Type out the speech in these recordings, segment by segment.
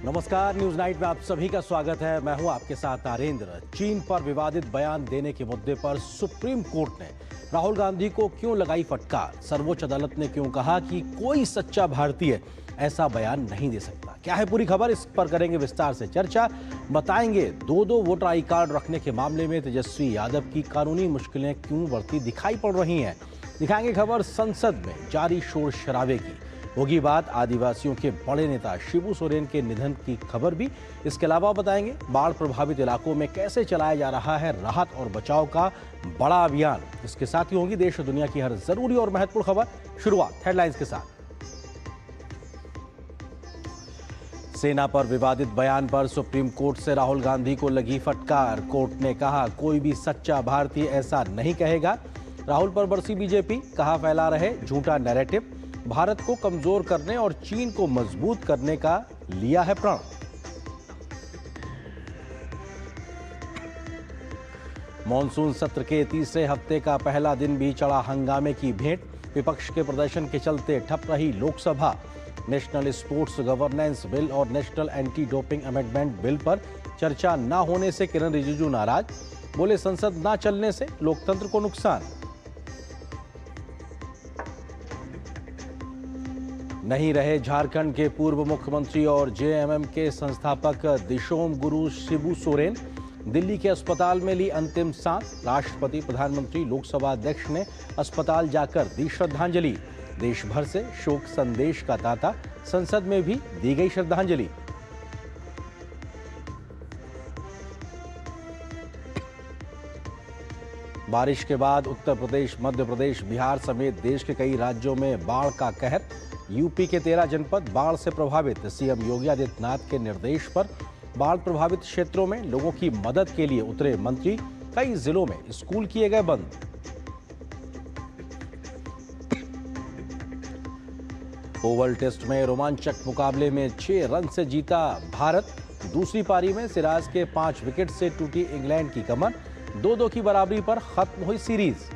नमस्कार, news night में आप सभी का स्वागत है। मैं हूं आपके साथ नरेंद्र। चीन पर विवादित बयान देने के मुद्दे पर सुप्रीम कोर्ट ने राहुल गांधी को क्यों लगाई फटकार? सर्वोच्च अदालत ने क्यों कहा कि कोई सच्चा भारतीय ऐसा बयान नहीं दे सकता? क्या है पूरी खबर, इस पर करेंगे विस्तार से चर्चा। बताएंगे दो वोटर आई कार्ड रखने के मामले में तेजस्वी यादव की कानूनी मुश्किलें क्यों बढ़ती दिखाई पड़ रही हैं। दिखाएंगे खबर संसद में जारी शोर शराबे की। होगी बात आदिवासियों के बड़े नेता शिबू सोरेन के निधन की खबर भी। इसके अलावा बताएंगे बाढ़ प्रभावित इलाकों में कैसे चलाया जा रहा है राहत और बचाव का बड़ा अभियान। इसके साथ ही होगी देश और दुनिया की हर जरूरी और महत्वपूर्ण खबर। शुरुआत हेडलाइंस के साथ। सेना पर विवादित बयान पर सुप्रीम कोर्ट से राहुल गांधी को लगी फटकार। कोर्ट ने कहा कोई भी सच्चा भारतीय ऐसा नहीं कहेगा। राहुल पर बरसी बीजेपी, कहा फैला रहे झूठा नैरेटिव। भारत को कमजोर करने और चीन को मजबूत करने का लिया है प्रण। मॉनसून सत्र के तीसरे हफ्ते का पहला दिन भी चढ़ा हंगामे की भेंट। विपक्ष के प्रदर्शन के चलते ठप रही Lok Sabha. National sports governance bill और national anti doping amendment bill पर चर्चा न होने से किरण रिजिजू नाराज। बोले संसद न चलने से लोकतंत्र को नुकसान। नहीं रहे झारखंड के पूर्व मुख्यमंत्री और जेएमएम के संस्थापक दिशोम गुरु शिबू सोरेन। दिल्ली के अस्पताल में ली अंतिम सांस। राष्ट्रपति, प्रधानमंत्री, लोकसभा अध्यक्ष ने अस्पताल जाकर दी श्रद्धांजलि। देश भर से शोक संदेश का तांता, संसद में भी दी गई श्रद्धांजलि। बारिश के बाद उत्तर प्रदेश, मध्य प्रदेश, बिहार समेत देश के कई राज्यों में बाढ़ का कहर। यूपी के 13 जनपद बाढ़ से प्रभावित। सीएम योगी आदित्यनाथ के निर्देश पर बाढ़ प्रभावित क्षेत्रों में लोगों की मदद के लिए उतरे मंत्री। कई जिलों में स्कूल किए गए बंद। ओवल टेस्ट में रोमांचक मुकाबले में 6 रन से जीता भारत। दूसरी पारी में सिराज के 5 विकेट से टूटी इंग्लैंड की कमर। 2-2 की बराबरी पर खत्म हुई सीरीज।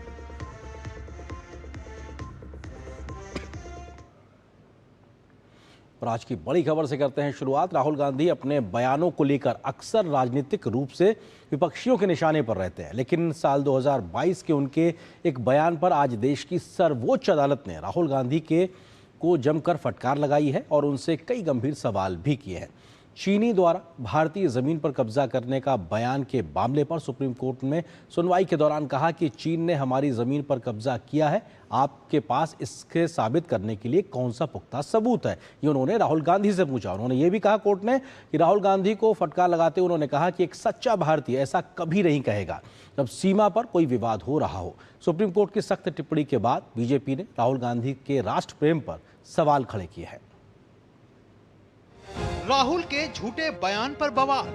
और आज की बड़ी खबर से करते हैं शुरुआत। राहुल गांधी अपने बयानों को लेकर अक्सर राजनीतिक रूप से विपक्षियों के निशाने पर रहते हैं, लेकिन साल 2022 के उनके एक बयान पर आज देश की सर्वोच्च अदालत ने राहुल गांधी को जमकर फटकार लगाई है और उनसे कई गंभीर सवाल भी किए हैं। चीनी द्वारा भारतीय जमीन पर कब्जा करने का बयान के मामले पर सुप्रीम कोर्ट ने सुनवाई के दौरान कहा कि चीन ने हमारी जमीन पर कब्जा किया है, आपके पास इसके साबित करने के लिए कौन सा पुख्ता सबूत है, ये उन्होंने राहुल गांधी से पूछा। उन्होंने ये भी कहा कोर्ट ने कि राहुल गांधी को फटकार लगाते हुए उन्होंने कहा कि एक सच्चा भारतीय ऐसा कभी नहीं कहेगा जब सीमा पर कोई विवाद हो रहा हो। सुप्रीम कोर्ट की सख्त टिप्पणी के बाद बीजेपी ने राहुल गांधी के राष्ट्र प्रेम पर सवाल खड़े किए हैं। राहुल के झूठे बयान पर बवाल।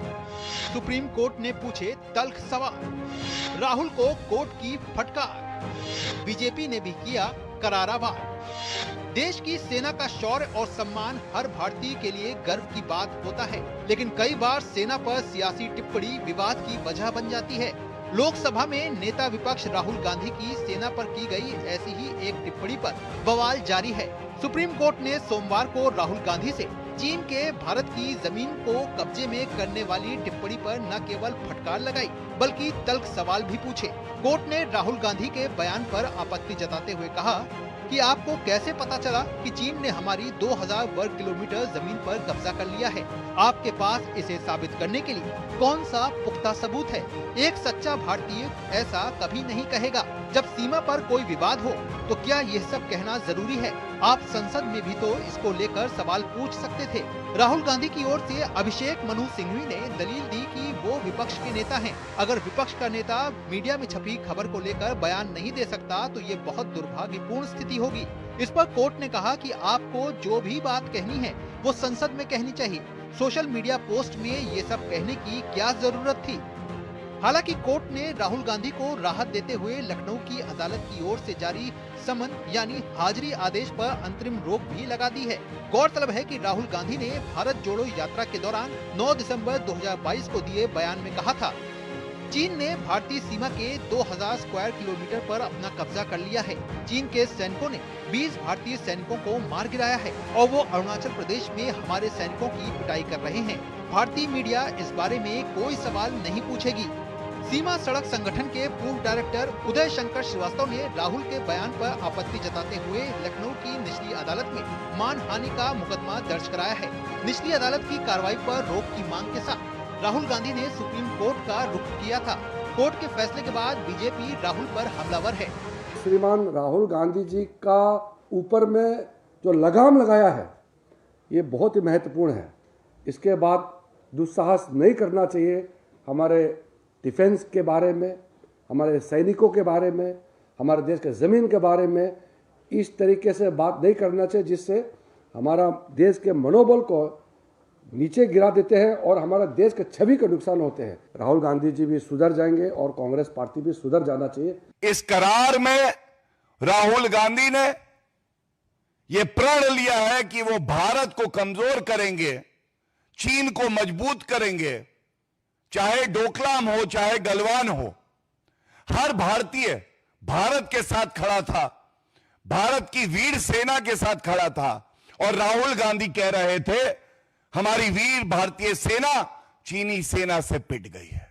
सुप्रीम कोर्ट ने पूछे तल्ख सवाल। राहुल को कोर्ट की फटकार। बीजेपी ने भी किया करारा वार। देश की सेना का शौर्य और सम्मान हर भारतीय के लिए गर्व की बात होता है, लेकिन कई बार सेना पर सियासी टिप्पणी विवाद की वजह बन जाती है। लोकसभा में नेता विपक्ष राहुल गांधी की सेना पर की गई ऐसी ही एक टिप्पणी पर बवाल जारी है। सुप्रीम कोर्ट ने सोमवार को राहुल गांधी से चीन के भारत की जमीन को कब्जे में करने वाली टिप्पणी पर न केवल फटकार लगाई बल्कि तल्ख सवाल भी पूछे। कोर्ट ने राहुल गांधी के बयान पर आपत्ति जताते हुए कहा कि आपको कैसे पता चला कि चीन ने हमारी 2000 वर्ग किलोमीटर जमीन पर कब्जा कर लिया है? आपके पास इसे साबित करने के लिए कौन सा पुख्ता सबूत है? एक सच्चा भारतीय ऐसा कभी नहीं कहेगा। जब सीमा पर कोई विवाद हो तो क्या यह सब कहना जरूरी है? आप संसद में भी तो इसको लेकर सवाल पूछ सकते थे। राहुल गांधी की ओर से अभिषेक मनु सिंघवी ने दलील दी कि वो विपक्ष के नेता हैं। अगर विपक्ष का नेता मीडिया में छपी खबर को लेकर बयान नहीं दे सकता तो ये बहुत दुर्भाग्यपूर्ण स्थिति होगी। इस पर कोर्ट ने कहा कि आपको जो भी बात कहनी है वो संसद में कहनी चाहिए। सोशल मीडिया पोस्ट में ये सब कहने की क्या जरूरत थी? हालांकि कोर्ट ने राहुल गांधी को राहत देते हुए लखनऊ की अदालत की ओर से जारी समन यानी हाजिरी आदेश पर अंतरिम रोक भी लगा दी है। गौरतलब है कि राहुल गांधी ने भारत जोड़ो यात्रा के दौरान 9 दिसंबर 2022 को दिए बयान में कहा था चीन ने भारतीय सीमा के 2000 स्क्वायर किलोमीटर पर अपना कब्जा कर लिया है। चीन के सैनिकों ने 20 भारतीय सैनिकों को मार गिराया है और वो अरुणाचल प्रदेश में हमारे सैनिकों की पिटाई कर रहे हैं। भारतीय मीडिया इस बारे में कोई सवाल नहीं पूछेगी। सीमा सड़क संगठन के पूर्व डायरेक्टर उदय शंकर श्रीवास्तव ने राहुल के बयान पर आपत्ति जताते हुए लखनऊ की निचली अदालत में मानहानि का मुकदमा दर्ज कराया है। निचली अदालत की कार्रवाई पर रोक की मांग के साथ राहुल गांधी ने सुप्रीम कोर्ट का रुख किया था। कोर्ट के फैसले के बाद बीजेपी राहुल पर हमलावर है। श्रीमान राहुल गांधी जी का ऊपर में जो लगाम लगाया है ये बहुत ही महत्वपूर्ण है। इसके बाद दुस्साहस नहीं करना चाहिए। हमारे डिफेंस के बारे में, हमारे सैनिकों के बारे में, हमारे देश के ज़मीन के बारे में इस तरीके से बात नहीं करना चाहिए जिससे हमारा देश के मनोबल को नीचे गिरा देते हैं और हमारा देश के छवि का नुकसान होते हैं। राहुल गांधी जी भी सुधर जाएंगे और कांग्रेस पार्टी भी सुधर जाना चाहिए। इस करार में राहुल गांधी ने यह प्रण लिया है कि वो भारत को कमजोर करेंगे, चीन को मजबूत करेंगे, चाहे डोकलाम हो चाहे गलवान हो। हर भारतीय भारत के साथ खड़ा था, भारत की वीर सेना के साथ खड़ा था और राहुल गांधी कह रहे थे हमारी वीर भारतीय सेना चीनी सेना से पिट गई है।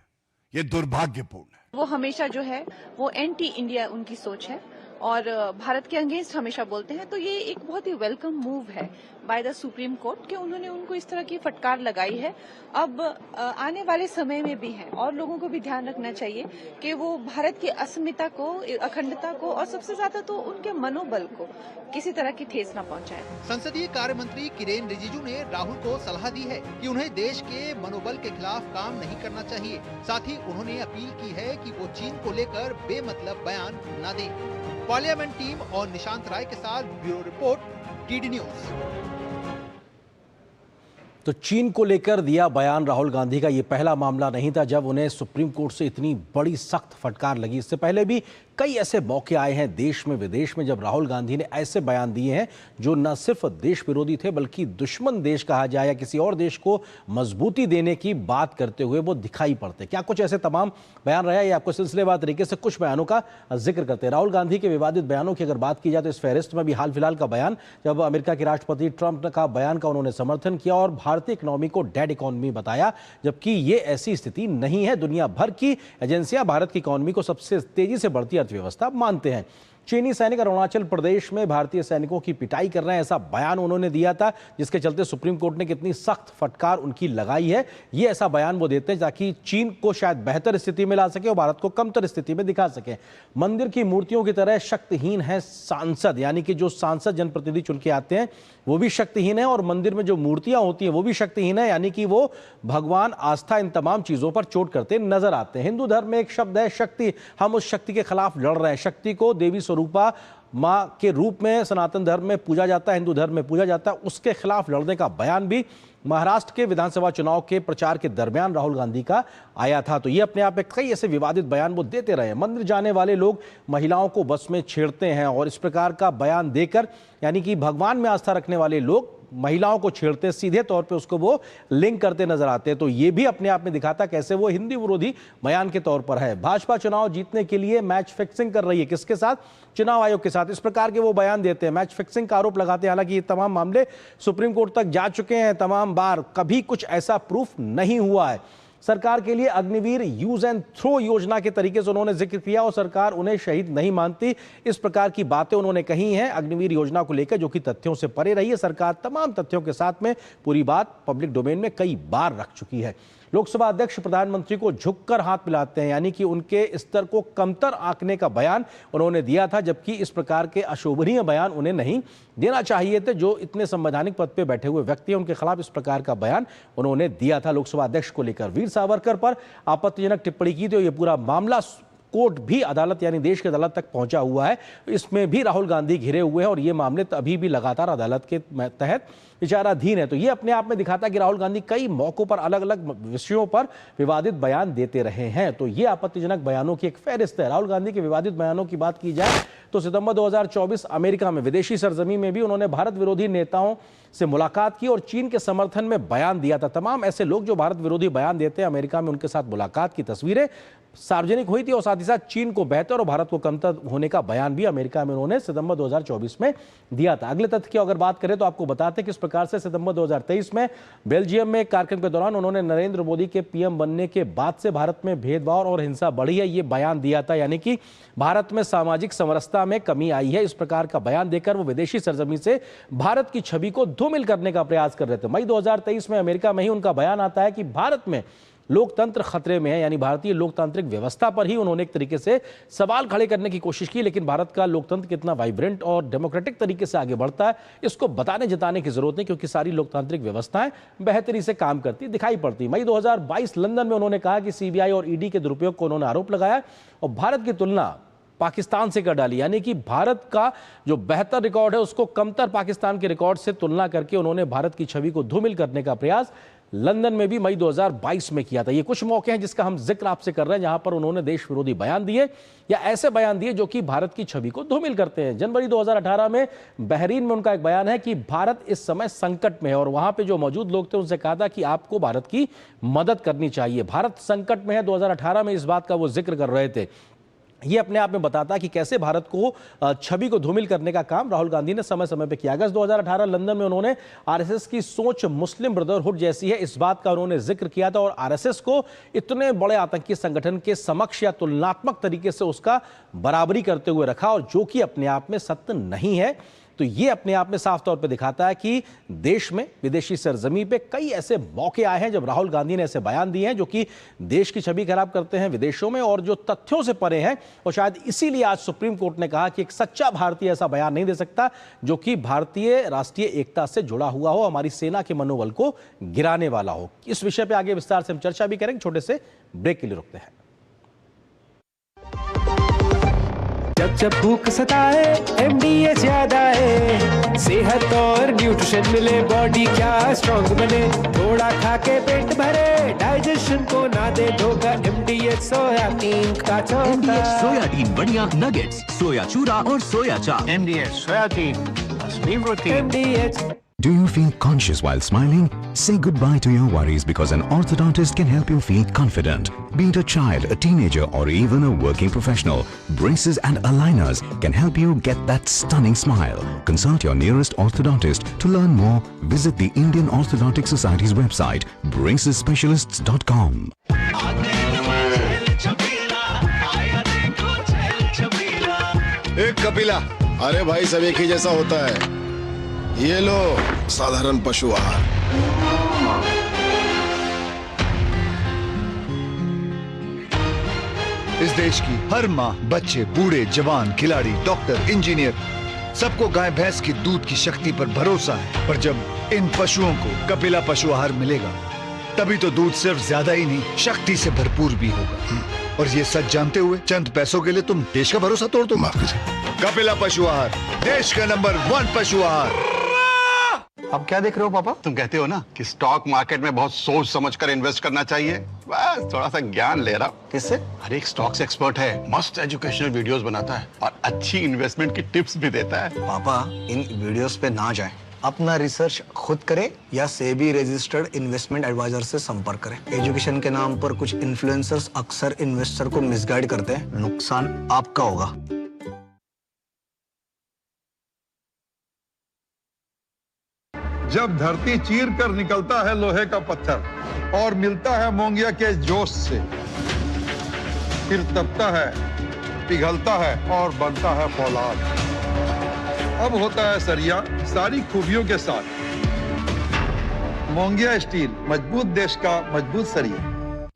यह दुर्भाग्यपूर्ण है। वो हमेशा जो है वो एंटी इंडिया उनकी सोच है और भारत के अगेंस्ट हमेशा बोलते हैं। तो ये एक बहुत ही वेलकम मूव है बाय द सुप्रीम कोर्ट कि उन्होंने उनको इस तरह की फटकार लगाई है। अब आने वाले समय में भी है और लोगों को भी ध्यान रखना चाहिए कि वो भारत की अस्मिता को, अखंडता को और सबसे ज्यादा तो उनके मनोबल को किसी तरह की ठेस न पहुंचाए। संसदीय कार्य मंत्री किरेन रिजिजू ने राहुल को सलाह दी है कि उन्हें देश के मनोबल के खिलाफ काम नहीं करना चाहिए। साथ ही उन्होंने अपील की है कि वो चीन को लेकर बेमतलब बयान न दें। पार्लियामेंट टीम और निशांत राय के साथ ब्यूरो रिपोर्ट, टीडी न्यूज। तो चीन को लेकर दिया बयान राहुल गांधी का ये पहला मामला नहीं था जब उन्हें सुप्रीम कोर्ट से इतनी बड़ी सख्त फटकार लगी। इससे पहले भी कई ऐसे मौके आए हैं देश में विदेश में जब राहुल गांधी ने ऐसे बयान दिए हैं जो न सिर्फ देश विरोधी थे बल्कि दुश्मन देश कहा जाए या किसी और देश को मजबूती देने की बात करते हुए वो दिखाई पड़ते। क्या कुछ ऐसे तमाम बयान रहे, ये आपको सिलसिलेवार तरीके से कुछ बयानों का जिक्र करते हैं। राहुल गांधी के विवादित बयानों की अगर बात की जाए तो इस फहरिस्त में भी हाल फिलहाल का बयान जब अमेरिका के राष्ट्रपति ट्रंप का बयान का उन्होंने समर्थन किया और भारतीय इकोनॉमी को डेड इकोनॉमी बताया, जबकि ये ऐसी स्थिति नहीं है। दुनिया भर की एजेंसियां भारत की इकोनॉमी को सबसे तेजी से बढ़ती अर्थव्यवस्था मानते हैं। चीनी सैनिक अरुणाचल प्रदेश में भारतीय सैनिकों की पिटाई कर रहे हैं, ऐसा बयान उन्होंने दिया था जिसके चलते सुप्रीम कोर्ट ने कितनी सख्त फटकार उनकी लगाई है। ये ऐसा बयान वो देते हैं ताकि चीन को शायद बेहतर स्थिति में ला सके और भारत को कमतर स्थिति में दिखा सके। मंदिर की मूर्तियों की तरह शक्तिहीन है सांसद, यानी कि जो सांसद जनप्रतिनिधि चुन के आते हैं वो भी शक्तिहीन है और मंदिर में जो मूर्तियां होती हैं वो भी शक्तिहीन है, यानी कि वो भगवान, आस्था, इन तमाम चीजों पर चोट करते नजर आते हैं। हिंदू धर्म में एक शब्द है शक्ति, हम उस शक्ति के खिलाफ लड़ रहे हैं। शक्ति को देवी स्वरूपा माँ के रूप में सनातन धर्म में पूजा जाता है, हिंदू धर्म में पूजा जाता है, उसके खिलाफ लड़ने का बयान भी महाराष्ट्र के विधानसभा चुनाव के प्रचार के दरमियान राहुल गांधी का आया था। तो ये अपने आप में कई ऐसे विवादित बयान वो देते रहे। मंदिर जाने वाले लोग महिलाओं को बस में छेड़ते हैं और इस प्रकार का बयान देकर, यानी कि भगवान में आस्था रखने वाले लोग महिलाओं को छेड़ते, सीधे तौर पे उसको वो लिंक करते नजर आते हैं। तो ये भी अपने आप में दिखाता कैसे वो हिंदी विरोधी बयान के तौर पर है। भाजपा चुनाव जीतने के लिए मैच फिक्सिंग कर रही है, किसके साथ? चुनाव आयोग के साथ। इस प्रकार के वो बयान देते हैं, मैच फिक्सिंग का आरोप लगाते हैं। हालांकि ये तमाम मामले सुप्रीम कोर्ट तक जा चुके हैं तमाम बार, कभी कुछ ऐसा प्रूफ नहीं हुआ है। सरकार के लिए अग्निवीर यूज एंड थ्रो योजना के तरीके से उन्होंने जिक्र किया और सरकार उन्हें शहीद नहीं मानती, इस प्रकार की बातें उन्होंने कही हैं अग्निवीर योजना को लेकर, जो कि तथ्यों से परे रही है। सरकार तमाम तथ्यों के साथ में पूरी बात पब्लिक डोमेन में कई बार रख चुकी है। लोकसभा अध्यक्ष प्रधानमंत्री को झुककर हाथ मिलाते हैं, यानी कि उनके स्तर को कमतर आंकने का बयान उन्होंने दिया था, जबकि इस प्रकार के अशोभनीय बयान उन्हें नहीं देना चाहिए थे। जो इतने संवैधानिक पद पे बैठे हुए व्यक्ति हैं उनके खिलाफ इस प्रकार का बयान उन्होंने दिया था। लोकसभा अध्यक्ष को लेकर वीर सावरकर पर आपत्तिजनक टिप्पणी की तो ये पूरा मामला कोर्ट भी, अदालत यानी देश की अदालत तक पहुंचा हुआ है। इसमें भी राहुल गांधी घिरे हुए हैं और ये मामले अभी भी लगातार अदालत के तहत विचाराधीन है। तो ये अपने आप में दिखाता है कि राहुल गांधी कई मौकों पर अलग अलग विषयों पर विवादित बयान देते रहे हैं। तो ये आपत्तिजनक बयानों की एक फहरिस्त है। राहुल गांधी के विवादित बयानों की बात की जाए तो सितंबर 2024 अमेरिका में विदेशी सरजमीन में भी उन्होंने भारत विरोधी नेताओं से मुलाकात की और चीन के समर्थन में बयान दिया था। तमाम ऐसे लोग जो भारत विरोधी बयान देते हैं, अमेरिका में उनके साथ मुलाकात की तस्वीरें सार्वजनिक हुई थी और साथ ही साथ चीन को बेहतर और भारत को कमतर होने का बयान भी अमेरिका में उन्होंने सितंबर 2024 में दिया था। अगले तथ्य की अगर बात करें तो आपको बताते हैं किस प्रकार से सितंबर 2023 में बेल्जियम में एक कार्यक्रम के दौरान उन्होंने नरेंद्र मोदी के पीएम बनने के बाद से भारत में भेदभाव और हिंसा बढ़ी है, ये बयान दिया था। यानी कि भारत में सामाजिक समरसता में कमी आई है, इस प्रकार का बयान देकर वो विदेशी सरजमी से भारत की छवि को धूमिल करने का प्रयास कर रहे थे। मई 2023 में अमेरिका में ही उनका बयान आता है कि भारत में लोकतंत्र खतरे में है, यानी भारतीय लोकतांत्रिक व्यवस्था पर ही उन्होंने एक तरीके से सवाल खड़े करने की कोशिश की। लेकिन भारत का लोकतंत्र कितना वाइब्रेंट और डेमोक्रेटिक तरीके से आगे बढ़ता है, इसको बताने जताने की जरूरत नहीं, क्योंकि सारी लोकतांत्रिक व्यवस्थाएं बेहतरी से काम करती दिखाई पड़ती। मई 2022 लंदन में उन्होंने कहा कि सीबीआई और ईडी के दुरुपयोग को उन्होंने आरोप लगाया और भारत की तुलना पाकिस्तान से कर डाली। यानी कि भारत का जो बेहतर रिकॉर्ड है उसको कमतर पाकिस्तान के रिकॉर्ड से तुलना करके उन्होंने भारत की छवि को धूमिल करने का प्रयास लंदन में भी मई 2022 में किया था। ये कुछ मौके हैं जिसका हम जिक्र आपसे कर रहे हैं, जहां पर उन्होंने देश विरोधी बयान दिए या ऐसे बयान दिए जो कि भारत की छवि को धूमिल करते हैं। जनवरी 2018 में बहरीन में उनका एक बयान है कि भारत इस समय संकट में है और वहां पे जो मौजूद लोग थे उनसे कहा था कि आपको भारत की मदद करनी चाहिए। भारत संकट में है, 2018 में इस बात का वो जिक्र कर रहे थे। ये अपने आप में बताता है कि कैसे भारत को छवि को धूमिल करने का काम राहुल गांधी ने समय समय पे किया। अगस्त 2018 लंदन में उन्होंने आरएसएस की सोच मुस्लिम ब्रदरहुड जैसी है, इस बात का उन्होंने जिक्र किया था और आरएसएस को इतने बड़े आतंकी संगठन के समक्ष या तुलनात्मक तरीके से उसका बराबरी करते हुए रखा, और जो कि अपने आप में सत्य नहीं है। तो ये अपने आप में साफ तौर पे दिखाता है कि देश में विदेशी सरजमी पे कई ऐसे मौके आए हैं जब राहुल गांधी ने ऐसे बयान दिए हैं जो कि देश की छवि खराब करते हैं विदेशों में और जो तथ्यों से परे हैं। और शायद इसीलिए आज सुप्रीम कोर्ट ने कहा कि एक सच्चा भारतीय ऐसा बयान नहीं दे सकता जो कि भारतीय राष्ट्रीय एकता से जुड़ा हुआ हो, हमारी सेना के मनोबल को गिराने वाला हो। इस विषय पर आगे विस्तार से हम चर्चा भी करेंगे। छोटे से ब्रेक के लिए रुकते हैं। जब जब भूख सताए MDH याद आए, सेहत और न्यूट्रिशन मिले, बॉडी क्या स्ट्रॉन्ग बने, थोड़ा खा के पेट भरे, डाइजेशन को ना दे धोखा, MDH सोयाबीन का चोखा। MDH सोयाबीन बढ़िया नगेट्स, सोया चूरा और सोया चाप। MDH सोयाबीन असली protein. MDH। Do you feel conscious while smiling? Say goodbye to your worries because an orthodontist can help you feel confident. Be it a child, a teenager or even a working professional, braces and aligners can help you get that stunning smile. Consult your nearest orthodontist. To learn more, visit the Indian Orthodontic Society's website, bracesspecialists.com. एक कपिला, अरे भाई सब एक ही जैसा होता है। ये लो साधारण पशु आहार। इस देश की हर माँ, बच्चे, बूढ़े, जवान, खिलाड़ी, डॉक्टर, इंजीनियर, सबको गाय भैंस की दूध की शक्ति पर भरोसा है। पर जब इन पशुओं को कपिला पशु आहार मिलेगा तभी तो दूध सिर्फ ज्यादा ही नहीं, शक्ति से भरपूर भी होगा। और ये सच जानते हुए चंद पैसों के लिए तुम देश का भरोसा तोड़ दो। कपिला पशु आहार, देश का नंबर 1 पशु आहार। अब क्या देख रहे हो पापा? तुम कहते हो ना कि स्टॉक मार्केट में बहुत सोच समझकर इन्वेस्ट करना चाहिए, बस थोड़ा सा ज्ञान ले रहा हूं। किससे? हर एक स्टॉक्स एक्सपर्ट है, मस्त एजुकेशनल वीडियोस बनाता है और अच्छी इन्वेस्टमेंट की टिप्स भी देता है। पापा इन वीडियोस पे ना जाएं, अपना रिसर्च खुद करें या सेबी रजिस्टर्ड इन्वेस्टमेंट एडवाइजर से संपर्क करें। एजुकेशन के नाम पर कुछ इन्फ्लुएंसर्स अक्सर इन्वेस्टर को मिसगाइड करते हैं, नुकसान आपका होगा। जब धरती चीर कर निकलता है लोहे का पत्थर और मिलता है मोंगिया के जोश से, फिर तपता है, पिघलता है और बनता है फौलाद। अब होता है सरिया सारी खूबियों के साथ। मोंगिया स्टील, मजबूत देश का मजबूत सरिया।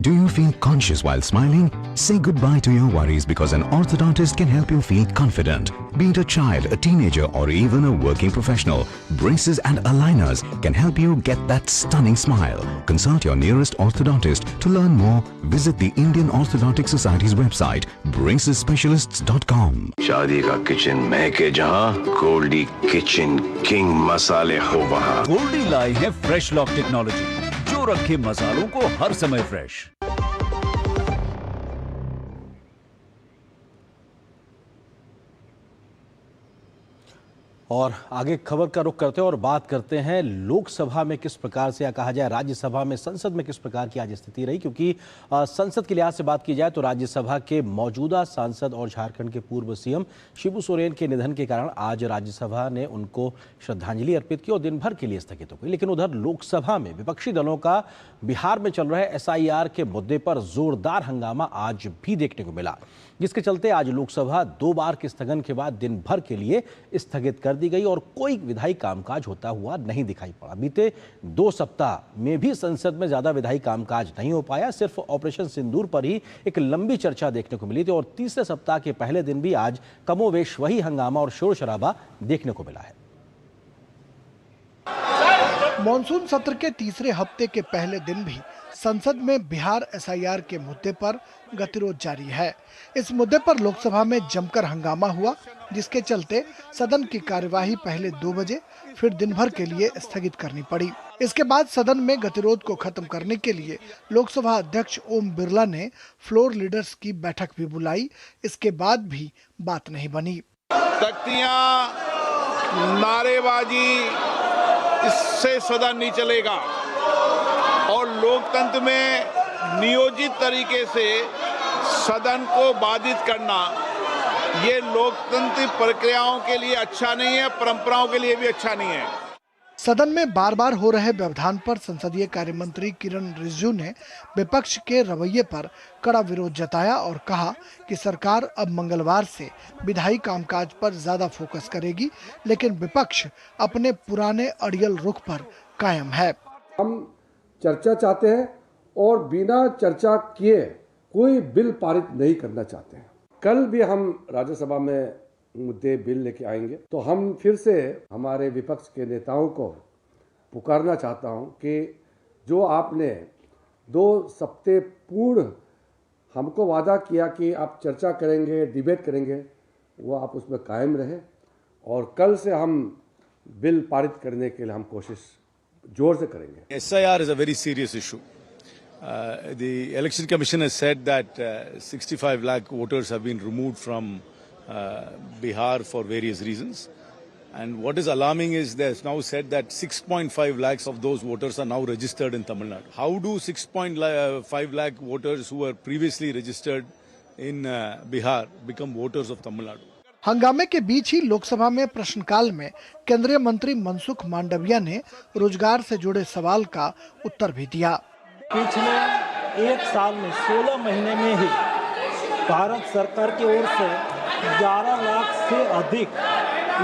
Do you feel conscious while smiling? Say goodbye to your worries because an orthodontist can help you feel confident. Be it a child, a teenager, or even a working professional, braces and aligners can help you get that stunning smile. Consult your nearest orthodontist. To learn more, visit the Indian Orthodontic Society's website, bracesspecialists.com. शादी का kitchen महके जहां, Goldy kitchen king मसाले हो वहां। गोल्डी लाई है fresh lock technology जो रखे मसालों को हर समय फ्रेश। और आगे खबर का रुख करते हैं और बात करते हैं लोकसभा में किस प्रकार से, या कहा जाए राज्यसभा में, संसद में किस प्रकार की आज स्थिति रही। क्योंकि संसद के लिहाज से बात की जाए तो राज्यसभा के मौजूदा सांसद और झारखंड के पूर्व सीएम शिबू सोरेन के निधन के कारण आज राज्यसभा ने उनको श्रद्धांजलि अर्पित की और दिन भर के लिए स्थगित हो गई। लेकिन उधर लोकसभा में विपक्षी दलों का बिहार में चल रहे SIR के मुद्दे पर जोरदार हंगामा आज भी देखने को मिला, जिसके चलते आज लोकसभा 2 बार के स्थगन के बाद दिन भर के लिए स्थगित कर दी गई और कोई विधायी कामकाज होता हुआ नहीं दिखाई पड़ा। बीते 2 सप्ताह में भी संसद में ज्यादा विधायी कामकाज नहीं हो पाया, सिर्फ ऑपरेशन सिंदूर पर ही एक लंबी चर्चा देखने को मिली थी और तीसरे सप्ताह के पहले दिन भी आज कमोवेश वही हंगामा और शोर शराबा देखने को मिला है। मॉनसून सत्र के तीसरे हफ्ते के पहले दिन भी संसद में बिहार SIR के मुद्दे पर गतिरोध जारी है। इस मुद्दे पर लोकसभा में जमकर हंगामा हुआ, जिसके चलते सदन की कार्यवाही पहले 2 बजे फिर दिन भर के लिए स्थगित करनी पड़ी। इसके बाद सदन में गतिरोध को खत्म करने के लिए लोकसभा अध्यक्ष ओम बिरला ने फ्लोर लीडर्स की बैठक भी बुलाई। इसके बाद भी बात नहीं बनी। तख्तियां, नारेबाजी, इससे सदन नहीं चलेगा और लोकतंत्र में नियोजित तरीके से सदन को बाधित करना ये लोकतंत्र प्रक्रियाओं के लिए अच्छा नहीं है, परंपराओं के लिए भी अच्छा नहीं है। सदन में बार बार हो रहे व्यवधान पर संसदीय कार्य मंत्री किरण रिजिजू ने विपक्ष के रवैये पर कड़ा विरोध जताया और कहा कि सरकार अब मंगलवार से विधायी कामकाज पर ज्यादा फोकस करेगी, लेकिन विपक्ष अपने पुराने अड़ियल रुख पर कायम है। हम चर्चा चाहते हैं और बिना चर्चा किए कोई बिल पारित नहीं करना चाहते हैं। कल भी हम राज्यसभा में मुद्दे बिल लेके आएंगे, तो हम फिर से हमारे विपक्ष के नेताओं को पुकारना चाहता हूं कि जो आपने 2 सप्ताह पूर्ण हमको वादा किया कि आप चर्चा करेंगे, डिबेट करेंगे, वो आप उसमें कायम रहे और कल से हम बिल पारित करने के लिए हम कोशिश जोर से करेंगे। SIR is a very serious issue. The Election Commission has said that 65 lakh voters have been removed from Bihar for various reasons. And what is alarming is they have now said that 6.5 lakhs of those voters are now registered in Tamil Nadu. How do 6.5 lakh voters who were previously registered in Bihar become voters of Tamil Nadu? हंगामे के बीच ही लोकसभा में प्रश्नकाल में केंद्रीय मंत्री मनसुख मांडविया ने रोजगार से जुड़े सवाल का उत्तर भी दिया। पिछले 1 साल में 16 महीने में ही भारत सरकार की ओर से 11 लाख से अधिक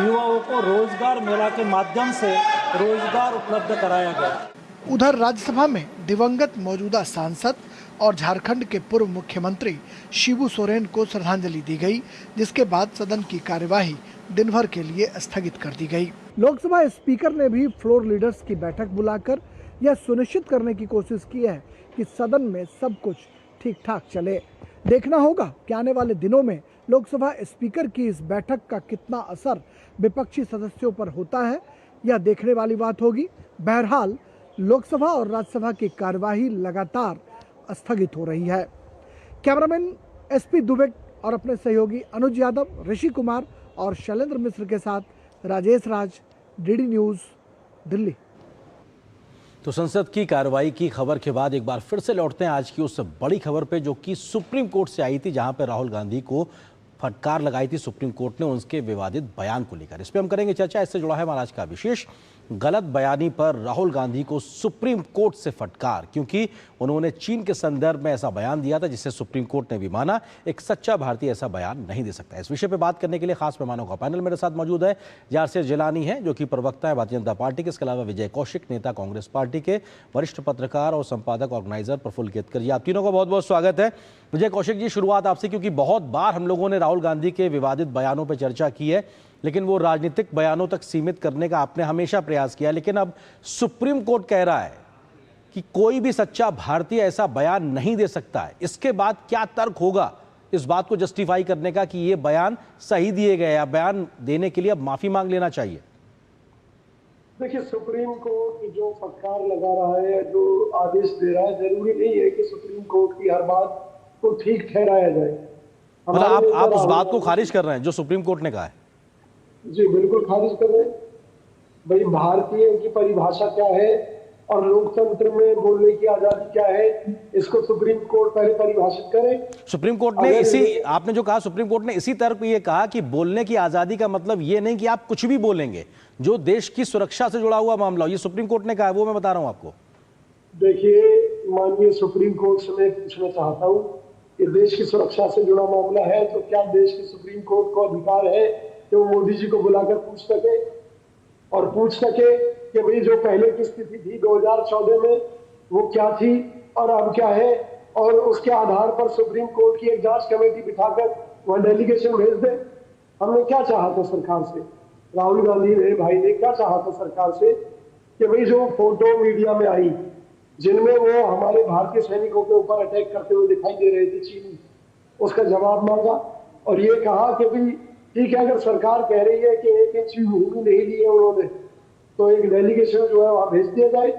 युवाओं को रोजगार मेला के माध्यम से रोजगार उपलब्ध कराया गया। उधर राज्यसभा में दिवंगत मौजूदा सांसद और झारखंड के पूर्व मुख्यमंत्री शिबू सोरेन को श्रद्धांजलि दी गई, जिसके बाद सदन की कार्यवाही दिन भर के लिए स्थगित कर दी गई। लोकसभा स्पीकर ने भी फ्लोर लीडर्स की बैठक बुलाकर यह सुनिश्चित करने की कोशिश की है कि सदन में सब कुछ ठीक ठाक चले। देखना होगा कि आने वाले दिनों में लोकसभा स्पीकर की इस बैठक का कितना असर विपक्षी सदस्यों पर होता है, यह देखने वाली बात होगी। बहरहाल लोकसभा और राज्यसभा की कार्यवाही लगातार स्थगित हो रही है। कैमरामैन SP दुबे और अपने सहयोगी अनुज यादव, ऋषि कुमार और शैलेंद्र मिश्र के साथ राजेश राज, DD न्यूज़, दिल्ली। तो संसद की कार्रवाई की खबर के बाद एक बार फिर से लौटते हैं आज की उस बड़ी खबर पे, जो कि सुप्रीम कोर्ट से आई थी, जहां पर राहुल गांधी को फटकार लगाई थी सुप्रीम कोर्ट ने उनके विवादित बयान को लेकर। इस पर हम करेंगे चर्चा। इससे जुड़ा है हमारा आज का विशेष गलत बयानी पर राहुल गांधी को सुप्रीम कोर्ट से फटकार, क्योंकि उन्होंने चीन के संदर्भ में ऐसा बयान दिया था जिसे सुप्रीम कोर्ट ने भी माना। एक सच्चा भारतीय ऐसा बयान नहीं दे सकता। इस विषय पर बात करने के लिए खास मेहमानों का पैनल मेरे साथ मौजूद है। यासिर जिलानी है जो कि प्रवक्ता है भारतीय जनता पार्टी के, इसके अलावा विजय कौशिक, नेता कांग्रेस पार्टी के, वरिष्ठ पत्रकार और संपादक ऑर्गेनाइजर प्रफुल्ल केतकर जी। आप तीनों का बहुत बहुत स्वागत है। विजय कौशिक जी, शुरुआत आपसे, क्योंकि बहुत बार हम लोगों ने राहुल गांधी के विवादित बयानों पर चर्चा की है, लेकिन वो राजनीतिक बयानों तक सीमित करने का आपने हमेशा प्रयास किया। लेकिन अब सुप्रीम कोर्ट कह रहा है कि कोई भी सच्चा भारतीय ऐसा बयान नहीं दे सकता है। इसके बाद क्या तर्क होगा इस बात को जस्टिफाई करने का कि ये बयान सही दिए गए या बयान देने के लिए अब माफी मांग लेना चाहिए? देखिए, सुप्रीम कोर्ट जो फटकार लगा रहा है, जो आदेश दे रहा है, जरूरी नहीं है कि सुप्रीम कोर्ट की हर बात को ठीक ठहराया जाए। मतलब आप उस बात को खारिज कर रहे हैं जो सुप्रीम कोर्ट ने कहा है? जी बिल्कुल खारिज कर रहे हैं। भाई, भारतीय की परिभाषा क्या है और लोकतंत्र में बोलने की आजादी क्या है, इसको सुप्रीम कोर्ट पहले परिभाषित करे। सुप्रीम कोर्ट ने इसी, आपने जो कहा, सुप्रीम कोर्ट ने इसी तर्क पे ये कहा कि बोलने की आजादी का मतलब ये नहीं कि आप कुछ भी बोलेंगे, जो देश की सुरक्षा से जुड़ा हुआ मामला हो। ये सुप्रीम कोर्ट ने कहा है, वो मैं बता रहा हूं आपको। देखिए, माननीय सुप्रीम कोर्ट से मैं पूछना चाहता हूँ कि देश की सुरक्षा से जुड़ा मामला है तो क्या देश के सुप्रीम कोर्ट को अधिकार है कि वो मोदी जी को बुलाकर पूछ सके और पूछ सके कि भाई जो पहले की स्थिति थी 2014 में वो क्या थी और अब क्या है, और उसके आधार पर सुप्रीम कोर्ट की एक जांच कमेटी बिठाकर वहां डेलीगेशन भेज दे। हमने क्या चाहा था सरकार से, राहुल गांधी ने भाई ने क्या चाहा था सरकार से कि भाई जो फोटो मीडिया में आई जिनमें वो हमारे भारतीय सैनिकों के ऊपर अटैक करते हुए दिखाई दे रहे थे चीनी, उसका जवाब मांगा और ये कहा कि भाई ठीक है, अगर सरकार कह रही है कि 1 इंच भी भूमि नहीं ली है उन्होंने, तो एक डेलीगेशन जो है वहां भेज दिया जाए।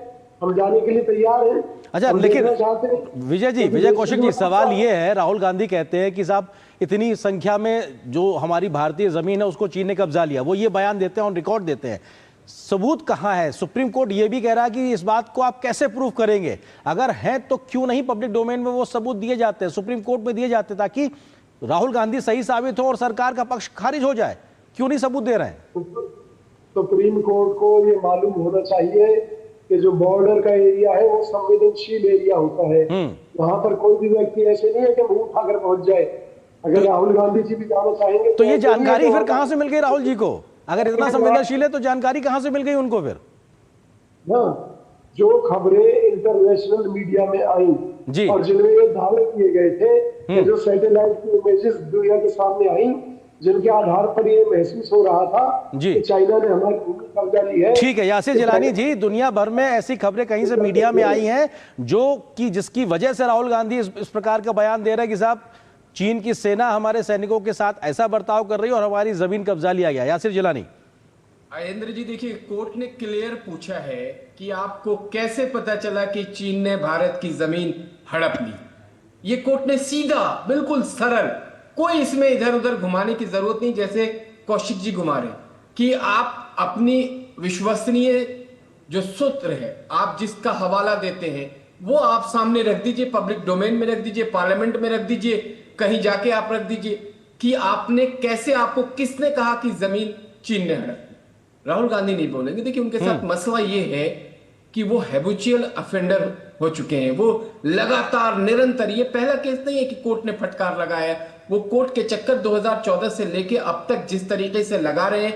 हम जाने के लिए तैयार हैं। अच्छा, लेकिन विजय जी, विजय कौशिक जी, सवाल ये है, राहुल गांधी कहते हैं कि साहब इतनी संख्या में जो हमारी भारतीय जमीन है उसको चीन ने कब्जा लिया, वो ये बयान देते हैं, ऑन रिकॉर्ड देते हैं। सबूत कहां है? सुप्रीम कोर्ट ये भी कह रहा है कि इस बात को आप कैसे प्रूव करेंगे? अगर है तो क्यों नहीं पब्लिक डोमेन में वो सबूत दिए जाते हैं, सुप्रीम कोर्ट में दिए जाते, ताकि राहुल गांधी सही साबित हो और सरकार का पक्ष खारिज हो जाए? क्यों नहीं सबूत दे रहे हैं? सुप्रीम कोर्ट को ये मालूम होना चाहिए कि जो बॉर्डर का एरिया है वो संवेदनशील एरिया होता है। वहां पर कोई भी व्यक्ति ऐसे नहीं है कि मुंह उठाकर पहुंच जाए। अगर राहुल गांधी जी भी जाना चाहेंगे तो ये जानकारी फिर कहां से मिल गई राहुल जी को? अगर इतना संवेदनशील है तो जानकारी कहां से मिल गई उनको फिर? जो खबरें इंटरनेशनल मीडिया में आई और जिनमें ये दावे किए गए थे कि जो सैटेलाइट की इमेजेस दुनिया के सामने आई, जिनके आधार पर ये महसूस हो रहा था कि चाइना ने हमारी भूमि कब्जा ली है। ठीक है यासिर जिलानी जी, दुनिया भर में ऐसी खबरें कहीं से मीडिया में आई हैं जो कि जिसकी वजह से राहुल गांधी इस प्रकार का बयान दे रहे हैं कि साहब चीन की सेना हमारे सैनिकों के साथ ऐसा बर्ताव कर रही है और हमारी जमीन कब्जा लिया गया। यासिर जिलानी। आयेंद्र जी, देखिए, कोर्ट ने क्लियर पूछा है कि आपको कैसे पता चला कि चीन ने भारत की जमीन हड़प ली। ये कोर्ट ने सीधा, बिल्कुल सरल, कोई इसमें इधर उधर घुमाने की जरूरत नहीं, जैसे कौशिक जी घुमा रहे, कि आप अपनी विश्वसनीय जो सूत्र है, आप जिसका हवाला देते हैं, वो आप सामने रख दीजिए, पब्लिक डोमेन में रख दीजिए, पार्लियामेंट में रख दीजिए, कहीं जाके आप रख दीजिए कि आपने कैसे, आपको किसने कहा कि जमीन चीन ने हड़प। राहुल गांधी नहीं बोलेंगे। देखिए, उनके साथ मसला ये है कि वो हैबिचुअल अफेंडर हो चुके हैं। वो लगातार निरंतर, ये पहला केस नहीं है कि कोर्ट ने फटकार लगाया, वो कोर्ट के चक्कर 2014 से लेके अब तक जिस तरीके से लगा रहे हैं,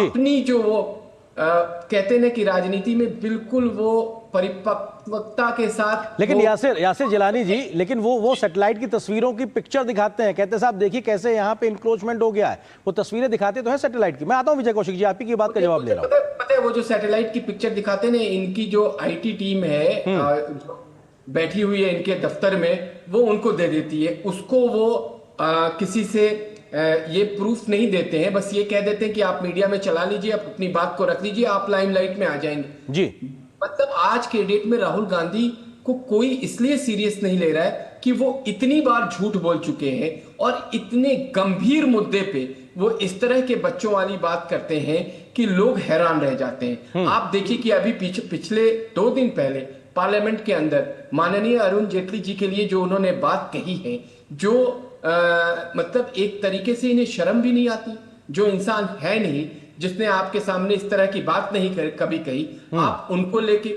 अपनी जो वो कहते हैं कि राजनीति में बिल्कुल वो परिपक्वता के साथ। लेकिन यासिर जिलानी जी, लेकिन वो सैटेलाइट की तस्वीरों की पिक्चर दिखाते हैं, कहते हैं साहब देखिए कैसे यहाँ पे इंक्रोचमेंट हो गया है, वो तस्वीरें दिखाते तो है सैटेलाइट की। मैं आता हूँ विजय कौशिक जी, आप ही की बात का जवाब ले रहा हूँ। पता है वो जो सैटेलाइट की पिक्चर दिखाते हैं, इनकी जो IT टीम है बैठी हुई है इनके दफ्तर में, वो उनको दे देती है। उसको वो किसी से ये प्रूफ नहीं देते हैं, बस ये कह देते हैं कि आप मीडिया में चला लीजिए, आप अपनी बात को रख लीजिए, आप लाइमलाइट में आ जाएंगे जी। मतलब आज के डेट में राहुल गांधी को कोई इसलिए सीरियस नहीं ले रहा है कि वो इतनी बार झूठ बोल चुके हैं और इतने गंभीर मुद्दे पे वो इस तरह के बच्चों वाली बात करते हैं कि लोग हैरान रह जाते हैं। आप देखिए कि अभी पिछले 2 दिन पहले पार्लियामेंट के अंदर माननीय अरुण जेटली जी के लिए जो उन्होंने बात कही है, जो मतलब एक तरीके से इन्हें शर्म भी नहीं आती, जो इंसान है नहीं जिसने आपके सामने इस तरह की बात नहीं कभी कही, आप उनको लेके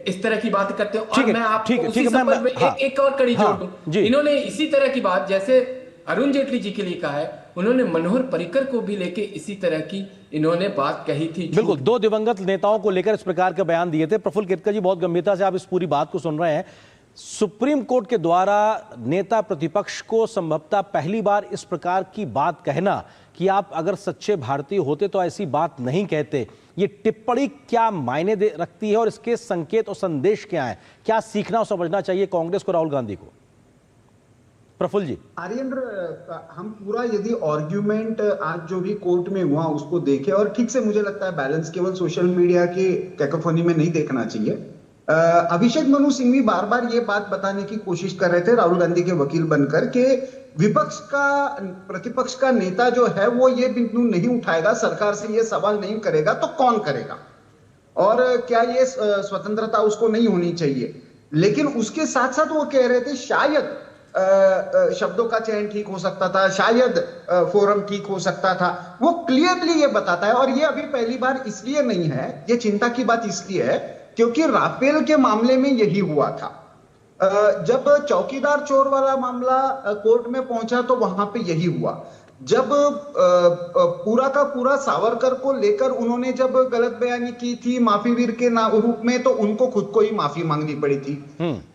इस तरह की बात करते हो। और मैं आपको उसी संबंध में एक और कड़ी जोड़ दूं, इन्होंने इसी तरह की बात जैसे अरुण जेटली जी के लिए कहा है, उन्होंने मनोहर पर्रिकर को भी लेके इसी तरह की इन्होंने बात कही थी। बिल्कुल, दो दिवंगत नेताओं को लेकर इस प्रकार के बयान दिए थे। प्रफुल्ल केतकर जी, बहुत गंभीरता से आप इस पूरी बात को सुन रहे हैं। सुप्रीम कोर्ट के द्वारा नेता प्रतिपक्ष को संभवतः पहली बार इस प्रकार की बात कहना कि आप अगर सच्चे भारतीय होते तो ऐसी बात नहीं कहते, ये टिप्पणी क्या मायने रखती है और इसके संकेत और संदेश क्या है? क्या सीखना और समझना चाहिए कांग्रेस को, राहुल गांधी को? प्रफुल्ल जी। आर्येंद्र, हम पूरा यदि आर्ग्यूमेंट आज जो भी कोर्ट में हुआ उसको देखें, और ठीक से मुझे लगता है बैलेंस केवल सोशल मीडिया की कैकोफोनी में नहीं देखना चाहिए। अभिषेक मनु सिंघवी बार बार ये बात बताने की कोशिश कर रहे थे राहुल गांधी के वकील बनकर कि प्रतिपक्ष का नेता जो है वो ये बिंदु नहीं उठाएगा, सरकार से ये सवाल नहीं करेगा तो कौन करेगा, और क्या ये स्वतंत्रता उसको नहीं होनी चाहिए। लेकिन उसके साथ साथ वो कह रहे थे शायद शब्दों का चयन ठीक हो सकता था, शायद फोरम ठीक हो सकता था। वो क्लियरली ये बताता है, और ये अभी पहली बार इसलिए नहीं है, ये चिंता की बात इसलिए है क्योंकि राफेल के मामले में यही हुआ था। जब चौकीदार चोर वाला मामला कोर्ट में पहुंचा तो वहां पे यही हुआ। जब पूरा का पूरा सावरकर को लेकर उन्होंने जब गलत बयानी की थी माफीवीर के रूप में, तो उनको खुद को ही माफी मांगनी पड़ी थी।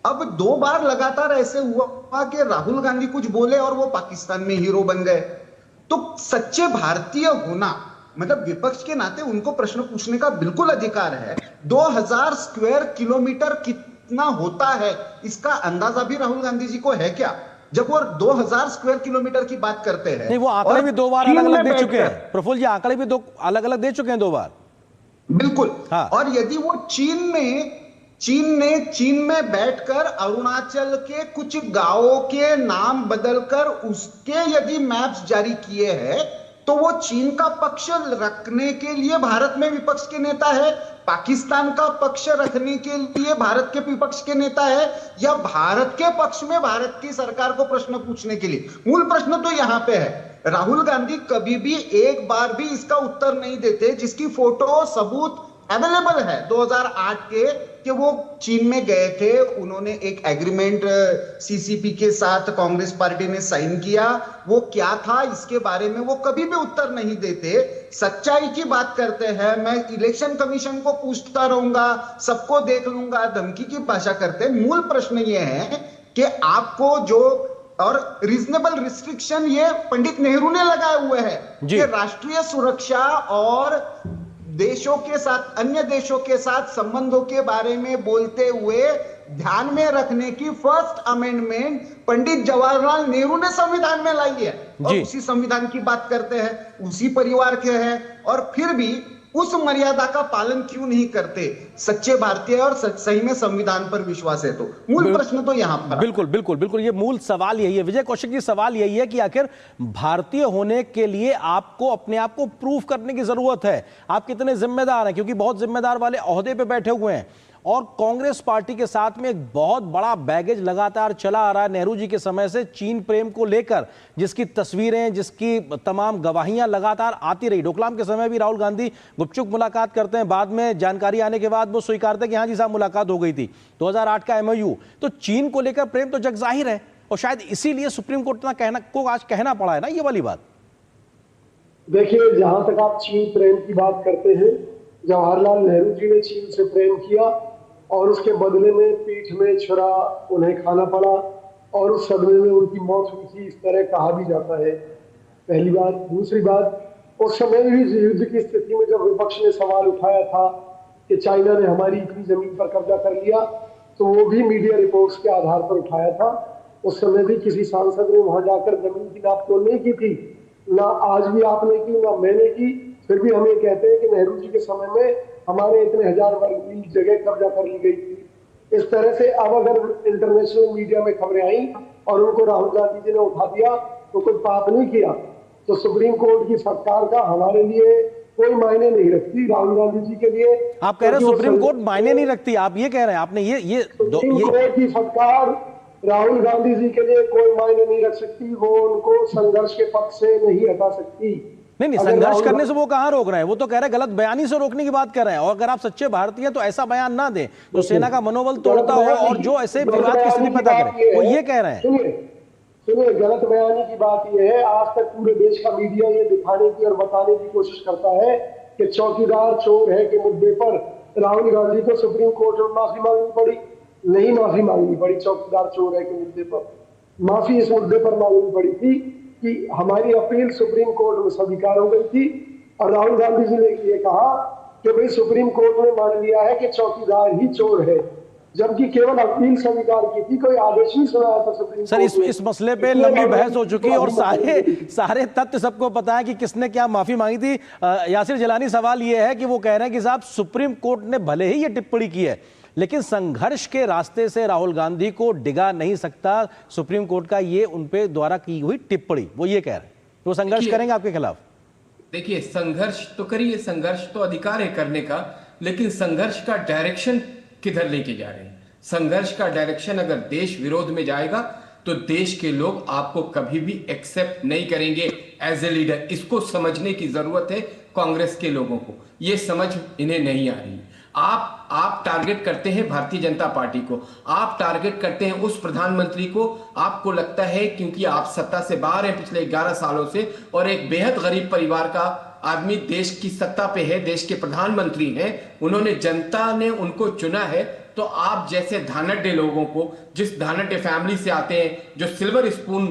अब 2 बार लगातार ऐसे हुआ कि राहुल गांधी कुछ बोले और वो पाकिस्तान में हीरो बन गए। तो सच्चे भारतीय होना मतलब विपक्ष के नाते उनको प्रश्न पूछने का बिल्कुल अधिकार है। 2000 स्क्वायर किलोमीटर कितना होता है इसका अंदाजा भी राहुल गांधी जी को है क्या, जब वो 2000 स्क्वायर किलोमीटर की बात करते हैं? नहीं, वो आंकड़े भी 2 बार अलग अलग दे चुके हैं प्रफुल्ल जी, आंकड़े भी 2 अलग अलग दे चुके हैं 2 बार। बिल्कुल। हाँ। और यदि वो चीन में बैठकर अरुणाचल के कुछ गांवों के नाम बदलकर उसके यदि मैप्स जारी किए हैं, तो वो चीन का पक्ष रखने के लिए भारत में विपक्ष के नेता है, पाकिस्तान का पक्ष रखने के लिए भारत के विपक्ष के नेता है, या भारत के पक्ष में भारत की सरकार को प्रश्न पूछने के लिए? मूल प्रश्न तो यहां पे है। राहुल गांधी कभी भी एक बार भी इसका उत्तर नहीं देते, जिसकी फोटो सबूत अवेलेबल है 2008 के कि वो चीन में गए थे, उन्होंने एक एग्रीमेंट सीसीपी के साथ कांग्रेस पार्टी ने साइन किया। वो क्या था इसके बारे में वो कभी भी उत्तर नहीं देते, सच्चाई की बात करते हैं। मैं इलेक्शन कमीशन को पूछता रहूंगा, सबको देख लूंगा, धमकी की भाषा करते हैं। मूल प्रश्न ये है कि आपको जो और रीजनेबल रिस्ट्रिक्शन ये पंडित नेहरू ने लगाए हुए हैं कि राष्ट्रीय सुरक्षा और देशों के साथ, अन्य देशों के साथ संबंधों के बारे में बोलते हुए ध्यान में रखने की फर्स्ट अमेंडमेंट पंडित जवाहरलाल नेहरू ने संविधान में लाई है, और उसी संविधान की बात करते हैं, उसी परिवार के हैं, और फिर भी उस मर्यादा का पालन क्यों नहीं करते? सच्चे भारतीय और सही में संविधान पर विश्वास है तो मूल प्रश्न तो यहां पर। बिल्कुल बिल्कुल बिल्कुल, ये मूल सवाल यही है विजय कौशिक जी। सवाल यही है कि आखिर भारतीय होने के लिए आपको अपने आप को प्रूफ करने की जरूरत है। आप कितने जिम्मेदार हैं, क्योंकि बहुत जिम्मेदार वाले ओहदे पे बैठे हुए हैं, और कांग्रेस पार्टी के साथ में एक बहुत बड़ा बैगेज लगातार चला आ रहा है नेहरू जी के समय से चीन प्रेम को लेकर, जिसकी तस्वीरें, जिसकी तमाम गवाहियां लगातार आती रही। डोकलाम के समय भी राहुल गांधी गुपचुप मुलाकात करते हैं, बाद में जानकारी आने के बाद वो स्वीकारते हैं कि हाँ जी साहब मुलाकात हो गई थी। 2008 का MOU। तो चीन को लेकर प्रेम तो जग जाहिर है, और शायद इसीलिए सुप्रीम कोर्ट को आज कहना पड़ा है ना ये वाली बात। देखिए, जहां तक आप चीन प्रेम की बात करते हैं, जवाहरलाल नेहरू जी ने चीन से प्रेम किया और उसके बदले में पीठ में छुरा उन्हें खाना पड़ा, और उस सदमे में उनकी मौत हुई थी, इस तरह कहा भी जाता है। पहली बात। दूसरी बात, उस समय भी युद्ध की स्थिति में जब विपक्ष ने सवाल उठाया था कि चाइना ने हमारी इतनी जमीन पर कब्जा कर लिया, तो वो भी मीडिया रिपोर्ट्स के आधार पर उठाया था। उस समय भी किसी सांसद ने वहां जाकर जमीन की नाप तोल नहीं की थी, ना आज भी आपने की, ना मैंने की। फिर भी हम ये कहते हैं कि नेहरू जी के समय में हमारे इतने 1000 वर्ग मील जगह कब्जा कर ली गई थी। इस तरह से अब अगर इंटरनेशनल मीडिया में खबरें आई और उनको राहुल गांधी जी ने उठा दिया तो कोई पाप नहीं किया, तो सुप्रीम कोर्ट की फटकार का हमारे लिए कोई मायने नहीं रखती। राहुल गांधी जी के लिए आप कह रहे हैं सुप्रीम कोर्ट मायने नहीं रखती, आप ये कह रहे हैं? आपने सुप्रीम कोर्ट की फटकार राहुल गांधी जी के लिए कोई मायने नहीं रख सकती, वो उनको संघर्ष के पक्ष से नहीं हटा सकती। नहीं, संघर्ष करने से वो कहाँ रोक रहे हैं? वो तो कह रहे हैं गलत बयानी से रोकने की बात कर रहे हैं। और अगर आप सच्चे भारतीय हैं तो ऐसा बयान ना दें तो सेना का मनोबल तोड़ता हो और जो ऐसे विवाद की स्थिति पैदा करे, वो ये कह रहे हैं। सुनिए, गलत बयानी की बात ये है, आज तक पूरे देश का मीडिया ये दिखाने की और बताने की कोशिश करता है कि चौकीदार चोर है के मुद्दे पर राहुल गांधी को सुप्रीम कोर्ट में माफी मांगनी पड़ी। नहीं माफी मांगनी पड़ी चौकीदार चोर है के मुद्दे पर, माफी इस मुद्दे पर मांगनी पड़ी थी कि हमारी अपील सुप्रीम कोर्ट में स्वीकार हो गई थी और राहुल गांधी जी ने ये कहा कि भाई सुप्रीम कोर्ट ने मान लिया है कि चौकीदार ही चोर है, जबकि केवल अपील स्वीकार की थी, कोई आदेश नहीं सुनाया था सुप्रीम कोर्ट सर। इस मसले पे लंबी बहस हो चुकी है और सारे तथ्य सबको पता है कि किसने क्या माफी मांगी थी। यासिर जिलानी, सवाल ये है कि वो कह रहे हैं कि साहब सुप्रीम कोर्ट ने भले ही ये टिप्पणी की है लेकिन संघर्ष के रास्ते से राहुल गांधी को डिगा नहीं सकता सुप्रीम कोर्ट का ये उनपे द्वारा की हुई टिप्पणी। वो ये कह रहे हैं वो संघर्ष करेंगे आपके खिलाफ। देखिए, संघर्ष तो करिए, संघर्ष तो अधिकार है करने का, लेकिन संघर्ष का डायरेक्शन किधर लेके जा रहे हैं? संघर्ष का डायरेक्शन अगर देश विरोध में जाएगा तो देश के लोग आपको कभी भी एक्सेप्ट नहीं करेंगे एज ए लीडर। इसको समझने की जरूरत है कांग्रेस के लोगों को, ये समझ इन्हें नहीं आ रही। आप टारगेट करते हैं भारतीय जनता पार्टी को, आप टारगेट करते हैं उस प्रधानमंत्री को। आपको लगता है क्योंकि आप सत्ता से बाहर हैं पिछले 11 सालों से और एक बेहद गरीब परिवार का आदमी देश की सत्ता पे है, देश के प्रधानमंत्री हैं, उन्होंने, जनता ने उनको चुना है, तो आप जैसे धानड्डे लोगों को, जिस धानड्डे फैमिली से आते हैं, जो सिल्वर स्पून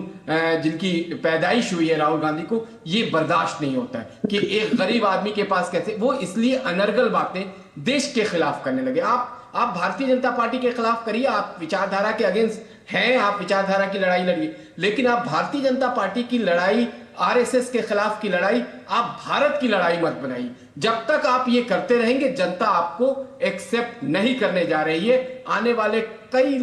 जिनकी पैदाइश हुई है राहुल गांधी को, ये बर्दाश्त नहीं होता है कि एक गरीब आदमी के पास कैसे, वो इसलिए अनर्गल बातें देश के खिलाफ करने लगे। आप भारतीय जनता पार्टी के खिलाफ करिए, आप विचारधारा के अगेंस्ट हैं, आप विचारधारा की लड़ाई लड़िए, लेकिन आप भारतीय जनता पार्टी की लड़ाई, आरएसएस के खिलाफ की लड़ाई, आप भारत की लड़ाई मत बनाइए। जब तक आप ये करते रहेंगे जनता आपको एक्सेप्ट नहीं करने जा रही है। आने वाले कई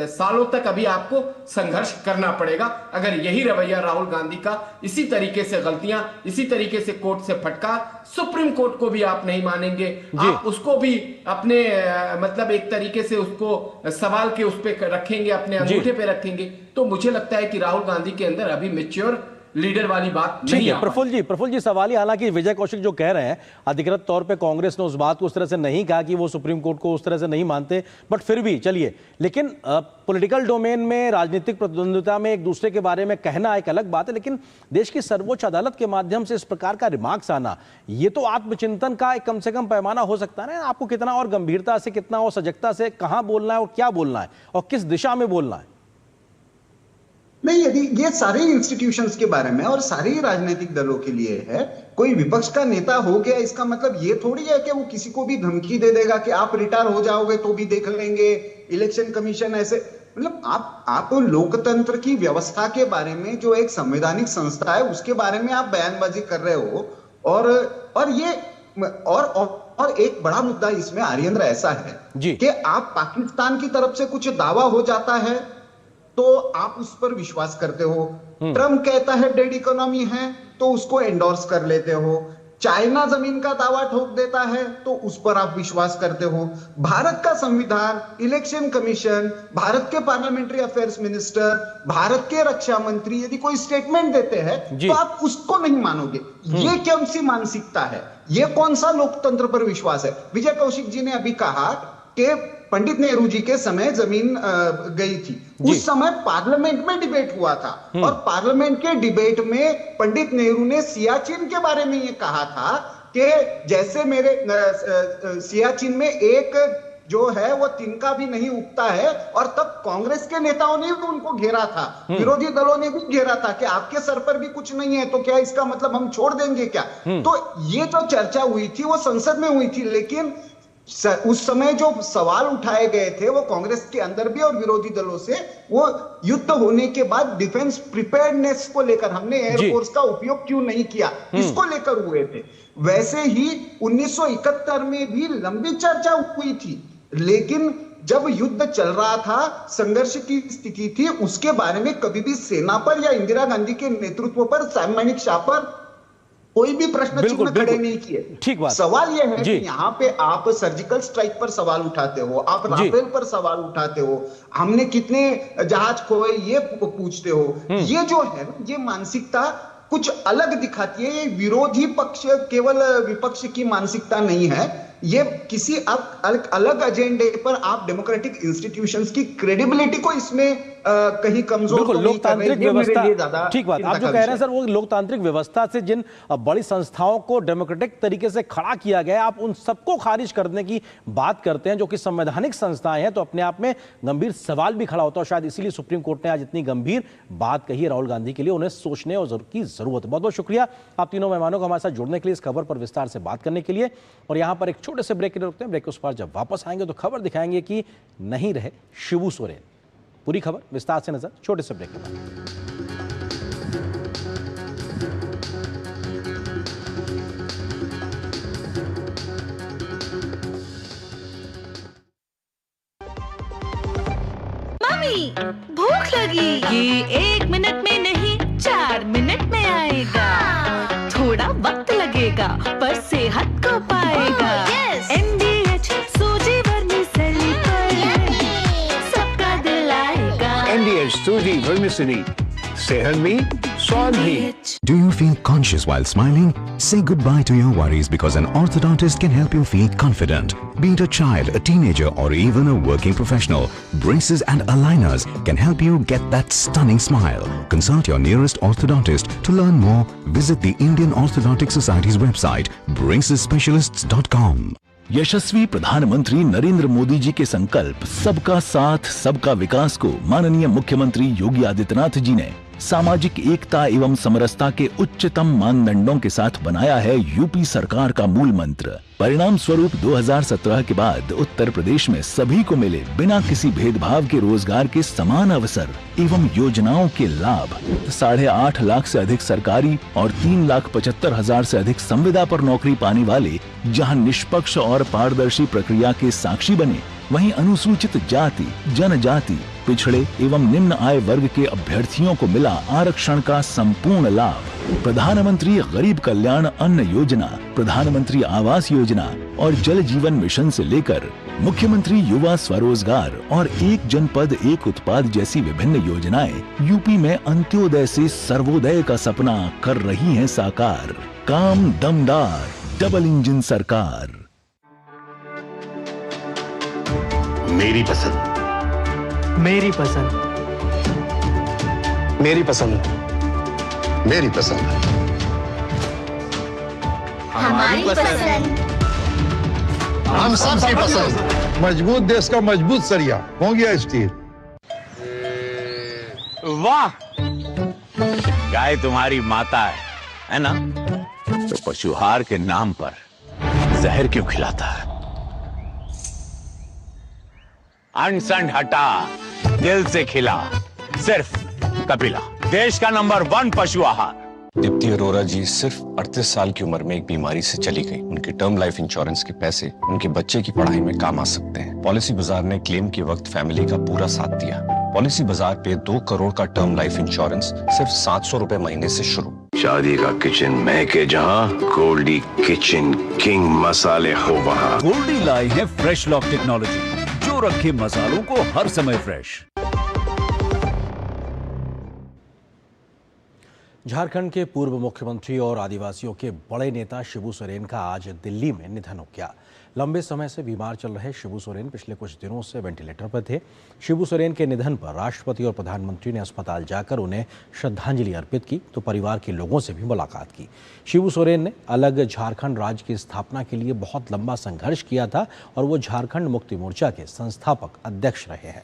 सालों तक अभी आपको संघर्ष करना पड़ेगा अगर यही रवैया राहुल गांधी का, इसी तरीके से गलतियां, इसी तरीके से कोर्ट से फटकार, सुप्रीम कोर्ट को भी आप नहीं मानेंगे, आप उसको भी अपने मतलब एक तरीके से उसको सवाल के उस पे रखेंगे, अपने अंगूठे पे रखेंगे, तो मुझे लगता है कि राहुल गांधी के अंदर अभी मैच्योर लीडर वाली बात नहीं है। प्रफुल्ल जी सवाल ही, हालांकि विजय कौशिक जो कह रहे हैं अधिकृत तौर पे कांग्रेस ने उस बात को उस तरह से नहीं कहा कि वो सुप्रीम कोर्ट को उस तरह से नहीं मानते, बट फिर भी चलिए, लेकिन पॉलिटिकल डोमेन में, राजनीतिक प्रतिद्वंद्विता में एक दूसरे के बारे में कहना एक अलग बात है, लेकिन देश की सर्वोच्च अदालत के माध्यम से इस प्रकार का रिमार्क्स आना, ये तो आत्मचिंतन का एक कम से कम पैमाना हो सकता है ना। आपको कितना और गंभीरता से, कितना और सजगता से कहां बोलना है और क्या बोलना है और किस दिशा में बोलना है। नहीं, यदि ये सारे इंस्टीट्यूशंस के बारे में और सारे राजनीतिक दलों के लिए है, कोई विपक्ष का नेता हो गया इसका मतलब ये थोड़ी है कि वो किसी को भी धमकी दे देगा कि आप रिटायर हो जाओगे तो भी देख लेंगे, इलेक्शन कमीशन ऐसे, मतलब आप लोकतंत्र की व्यवस्था के बारे में, जो एक संवैधानिक संस्था है, उसके बारे में आप बयानबाजी कर रहे हो। और एक बड़ा मुद्दा इसमें आर्येंद्र ऐसा है कि आप पाकिस्तान की तरफ से कुछ दावा हो जाता है तो आप उस पर विश्वास करते हो। ट्रम्प कहता है डेड इकोनॉमी है तो उसको एंडोर्स कर लेते हो। चाइना जमीन का दावा ठोक देता है तो उस पर आप विश्वास करते हो। भारत का संविधान, इलेक्शन कमीशन, भारत के पार्लियामेंट्री अफेयर्स मिनिस्टर, भारत के रक्षा मंत्री यदि कोई स्टेटमेंट देते हैं तो आप उसको नहीं मानोगे। ये कौन सी मानसिकता है? ये कौन सा लोकतंत्र पर विश्वास है? विजय कौशिक जी ने अभी कहा कि पंडित नेहरू जी के समय जमीन गई थी, उस समय पार्लियामेंट में डिबेट हुआ था और पार्लियामेंट के डिबेट में पंडित नेहरू ने सियाचिन के बारे में ये कहा था कि जैसे मेरे सियाचिन में एक जो है वो तिनका भी नहीं उगता है, और तब कांग्रेस के नेताओं ने भी उनको घेरा था, विरोधी दलों ने भी घेरा था कि आपके सर पर भी कुछ नहीं है तो क्या इसका मतलब हम छोड़ देंगे क्या? तो ये जो चर्चा हुई थी वो संसद में हुई थी, लेकिन उस समय जो सवाल उठाए गए थे वो कांग्रेस के अंदर भी और विरोधी दलों से, वो युद्ध होने के बाद डिफेंस प्रिपेयर्डनेस को लेकर, हमने एयरफोर्स का उपयोग क्यों नहीं किया, इसको लेकर हुए थे। वैसे ही 1971 में भी लंबी चर्चा हुई थी, लेकिन जब युद्ध चल रहा था, संघर्ष की स्थिति थी, उसके बारे में कभी भी सेना पर या इंदिरा गांधी के नेतृत्व पर, सैम मैनिक शाह पर कोई भी प्रश्न चिन्ह खड़े नहीं किए। ठीक बात। सवाल यह है कि यहाँ पे आप सर्जिकल स्ट्राइक पर सवाल उठाते हो, आप राफेल पर सवाल उठाते हो, हमने कितने जहाज खोए ये पूछते हो। ये जो है ये मानसिकता कुछ अलग दिखाती है। ये विरोधी पक्ष केवल विपक्ष की मानसिकता नहीं है, ये किसी अलग एजेंडे पर आप डेमोक्रेटिक इंस्टीट्यूशंस की क्रेडिबिलिटी को इसमें कहीं कमजोर बिल्कुल, तो नहीं कर रहे। लोकतांत्रिक ये मेरे लिए व्यवस्था, ज्यादा ठीक बात आप जो कह रहे हैं सर, वो लोकतांत्रिक व्यवस्था से जिन बड़ी संस्थाओं को डेमोक्रेटिक तरीके से खड़ा किया गया, आप उन सबको खारिज करने की बात करते हैं जो कि संवैधानिक संस्थाएं हैं, तो अपने आप में गंभीर सवाल भी खड़ा होता है। और शायद इसीलिए सुप्रीम कोर्ट ने आज इतनी गंभीर बात कही है राहुल गांधी के लिए, उन्हें सोचने की जरूरत है। बहुत बहुत शुक्रिया आप तीनों मेहमानों को हमारे साथ जुड़ने के लिए, इस खबर पर विस्तार से बात करने के लिए। और यहां पर एक छोटे से ब्रेक के लिए रुकते हैं, ब्रेक के उस पार जब वापस आएंगे तो खबर दिखाएंगे कि नहीं रहे शिबू सोरेन। पूरी खबर विस्तार से नजर छोटे से ब्रेक के बाद। मम्मी भूख लगी। ये 1 मिनट में नहीं 4 मिनट में आएगा। थोड़ा वक्त लगेगा पर सेहत को पाएगा। MDH सूजी वर्मिसेली पर सबका दिल आएगा। MDH सूजी वर्मिसेली, सेहत में स्वाद भी। Do you feel conscious while smiling? Say goodbye to your worries because an orthodontist can help you feel confident. Be it a child, a teenager, or even a working professional, braces and aligners can help you get that stunning smile. Consult your nearest orthodontist. To learn more, visit the Indian Orthodontic Society's website, bracesspecialists.com. यशस्वी प्रधानमंत्री नरेंद्र मोदी जी के संकल्प सबका साथ सबका विकास को माननीय मुख्यमंत्री योगी आदित्यनाथ जी ने सामाजिक एकता एवं समरसता के उच्चतम मानदंडों के साथ बनाया है यूपी सरकार का मूल मंत्र। परिणाम स्वरूप 2017 के बाद उत्तर प्रदेश में सभी को मिले बिना किसी भेदभाव के रोजगार के समान अवसर एवं योजनाओं के लाभ। 8.5 लाख से अधिक सरकारी और 3,75,000 से अधिक संविदा पर नौकरी पाने वाले जहां निष्पक्ष और पारदर्शी प्रक्रिया के साक्षी बने, वहीं अनुसूचित जाति, जनजाति, पिछड़े एवं निम्न आय वर्ग के अभ्यर्थियों को मिला आरक्षण का संपूर्ण लाभ। प्रधानमंत्री गरीब कल्याण अन्न योजना, प्रधानमंत्री आवास योजना और जल जीवन मिशन से लेकर मुख्यमंत्री युवा स्वरोजगार और एक जनपद एक उत्पाद जैसी विभिन्न योजनाएं यूपी में अंत्योदय से सर्वोदय का सपना कर रही हैं साकार। काम दमदार, डबल इंजन सरकार। मेरी पसंद, मेरी पसंद, मेरी पसंद, मेरी पसंद, हमारी पसंद, हम सबकी पसंद। मजबूत देश का मजबूत सरिया हो गया स्टील। वाह, गाय तुम्हारी माता है ना? तो पशुहार के नाम पर जहर क्यों खिलाता है? अनसन हटा, दिल से खिला, सिर्फ कपिला, देश का नंबर 1 पशु आहार। दीप्ति अरोरा जी सिर्फ 38 साल की उम्र में एक बीमारी से चली गई। उनके टर्म लाइफ इंश्योरेंस के पैसे उनके बच्चे की पढ़ाई में काम आ सकते हैं। पॉलिसी बाजार ने क्लेम के वक्त फैमिली का पूरा साथ दिया। पॉलिसी बाजार पे 2 करोड़ का टर्म लाइफ इंश्योरेंस सिर्फ 700 रुपए महीने से शुरू। शादी का किचन महके जहां, गोल्डी किचन किंग मसाले हो वहां। गोल्डी लाई है फ्रेश लॉक टेक्नोलॉजी जो रखे मसालों को हर समय फ्रेश। झारखंड के पूर्व मुख्यमंत्री और आदिवासियों के बड़े नेता शिबू सोरेन का आज दिल्ली में निधन हो गया। लंबे समय से बीमार चल रहे शिबू सोरेन पिछले कुछ दिनों से वेंटिलेटर पर थे। शिबू सोरेन के निधन पर राष्ट्रपति और प्रधानमंत्री ने अस्पताल जाकर उन्हें श्रद्धांजलि अर्पित की तो परिवार के लोगों से भी मुलाकात की। शिबू सोरेन ने अलग झारखंड राज्य की स्थापना के लिए बहुत लंबा संघर्ष किया था और वो झारखंड मुक्ति मोर्चा के संस्थापक अध्यक्ष रहे हैं।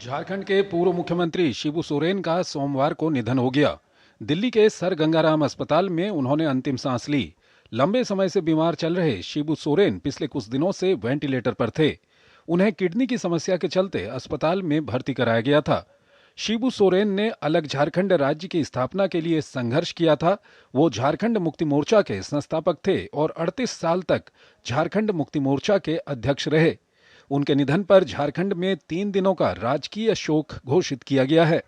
झारखंड के पूर्व मुख्यमंत्री शिबू सोरेन का सोमवार को निधन हो गया। दिल्ली के सर गंगाराम अस्पताल में उन्होंने अंतिम सांस ली। लंबे समय से बीमार चल रहे शिबू सोरेन पिछले कुछ दिनों से वेंटिलेटर पर थे। उन्हें किडनी की समस्या के चलते अस्पताल में भर्ती कराया गया था। शिबू सोरेन ने अलग झारखंड राज्य की स्थापना के लिए संघर्ष किया था। वो झारखंड मुक्ति मोर्चा के संस्थापक थे और 38 साल तक झारखंड मुक्ति मोर्चा के अध्यक्ष रहे। उनके निधन पर झारखंड में 3 दिनों का राजकीय शोक घोषित किया गया है।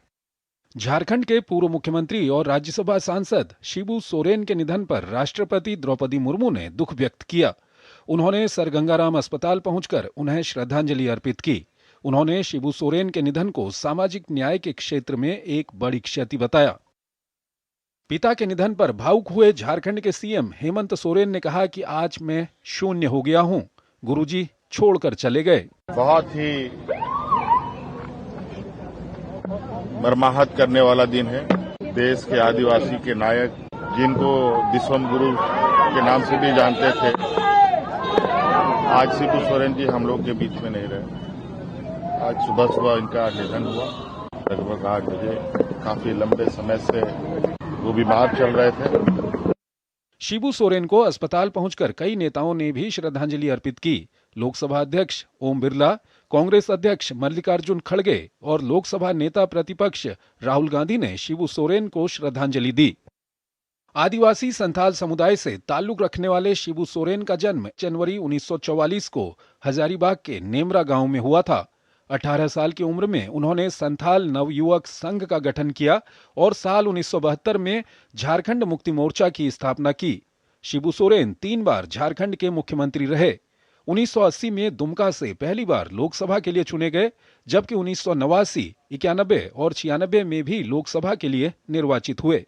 झारखंड के पूर्व मुख्यमंत्री और राज्यसभा सांसद शिबू सोरेन के निधन पर राष्ट्रपति द्रौपदी मुर्मू ने दुख व्यक्त किया। उन्होंने सर गंगाराम अस्पताल पहुंचकर उन्हें श्रद्धांजलि अर्पित की। उन्होंने शिबू सोरेन के निधन को सामाजिक न्याय के क्षेत्र में एक बड़ी क्षति बताया। पिता के निधन पर भावुक हुए झारखंड के सीएम हेमंत सोरेन ने कहा कि आज मैं शून्य हो गया हूं, गुरुजी छोड़कर चले गए। बहुत ही मर्माहत करने वाला दिन है। देश के आदिवासी के नायक, जिनको विश्वम गुरु के नाम से भी जानते थे, आज शिबू सोरेन जी हम लोग के बीच में नहीं रहे। आज सुबह इनका निधन हुआ, लगभग 8 बजे। काफी लंबे समय से वो बीमार चल रहे थे। शिबू सोरेन को अस्पताल पहुंचकर कई नेताओं ने भी श्रद्धांजलि अर्पित की। लोकसभा अध्यक्ष ओम बिरला, कांग्रेस अध्यक्ष मल्लिकार्जुन खड़गे और लोकसभा नेता प्रतिपक्ष राहुल गांधी ने शिबू सोरेन को श्रद्धांजलि दी। आदिवासी संथाल समुदाय से ताल्लुक रखने वाले शिबू सोरेन का जन्म जनवरी 1944 को हजारीबाग के नेमरा गांव में हुआ था। 18 साल की उम्र में उन्होंने संथाल नवयुवक संघ का गठन किया और साल 1972 में झारखंड मुक्ति मोर्चा की स्थापना की। शिबू सोरेन 3 बार झारखंड के मुख्यमंत्री रहे। 1980 में दुमका से पहली बार लोकसभा के लिए चुने गए, जबकि 1989, 91 और 96 में भी लोकसभा के लिए निर्वाचित हुए।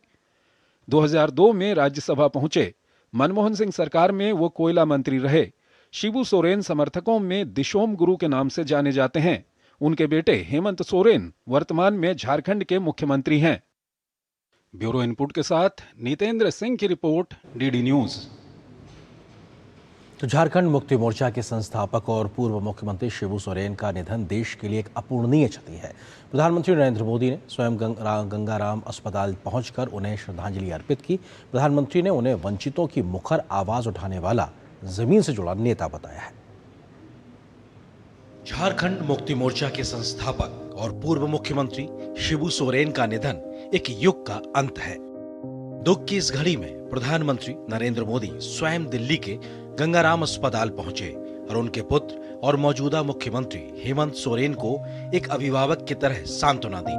2002 में राज्यसभा पहुंचे। मनमोहन सिंह सरकार में वो कोयला मंत्री रहे। शिबू सोरेन समर्थकों में दिशोम गुरु के नाम से जाने जाते हैं। उनके बेटे हेमंत सोरेन वर्तमान में झारखंड के मुख्यमंत्री हैं। ब्यूरो इनपुट के साथ नीतेंद्र सिंह की रिपोर्ट, डीडी न्यूज। तो झारखंड मुक्ति मोर्चा के संस्थापक और पूर्व मुख्यमंत्री शिबू सोरेन का निधन देश के लिए एक अपूर्णीय क्षति है। प्रधानमंत्री नरेंद्र मोदी ने स्वयं गंगाराम अस्पताल पहुंचकर उन्हें श्रद्धांजलि अर्पित की। प्रधानमंत्री ने उन्हें वंचितों की मुखर आवाज उठाने वाला, जमीन से जुड़ा नेता बताया है। झारखंड मुक्ति मोर्चा के संस्थापक और पूर्व मुख्यमंत्री शिबू सोरेन का निधन एक युग का अंत है। दुख की इस घड़ी में प्रधानमंत्री नरेंद्र मोदी स्वयं दिल्ली के गंगाराम अस्पताल पहुंचे और उनके पुत्र और मौजूदा मुख्यमंत्री हेमंत सोरेन को एक अभिभावक की तरह सांत्वना दी।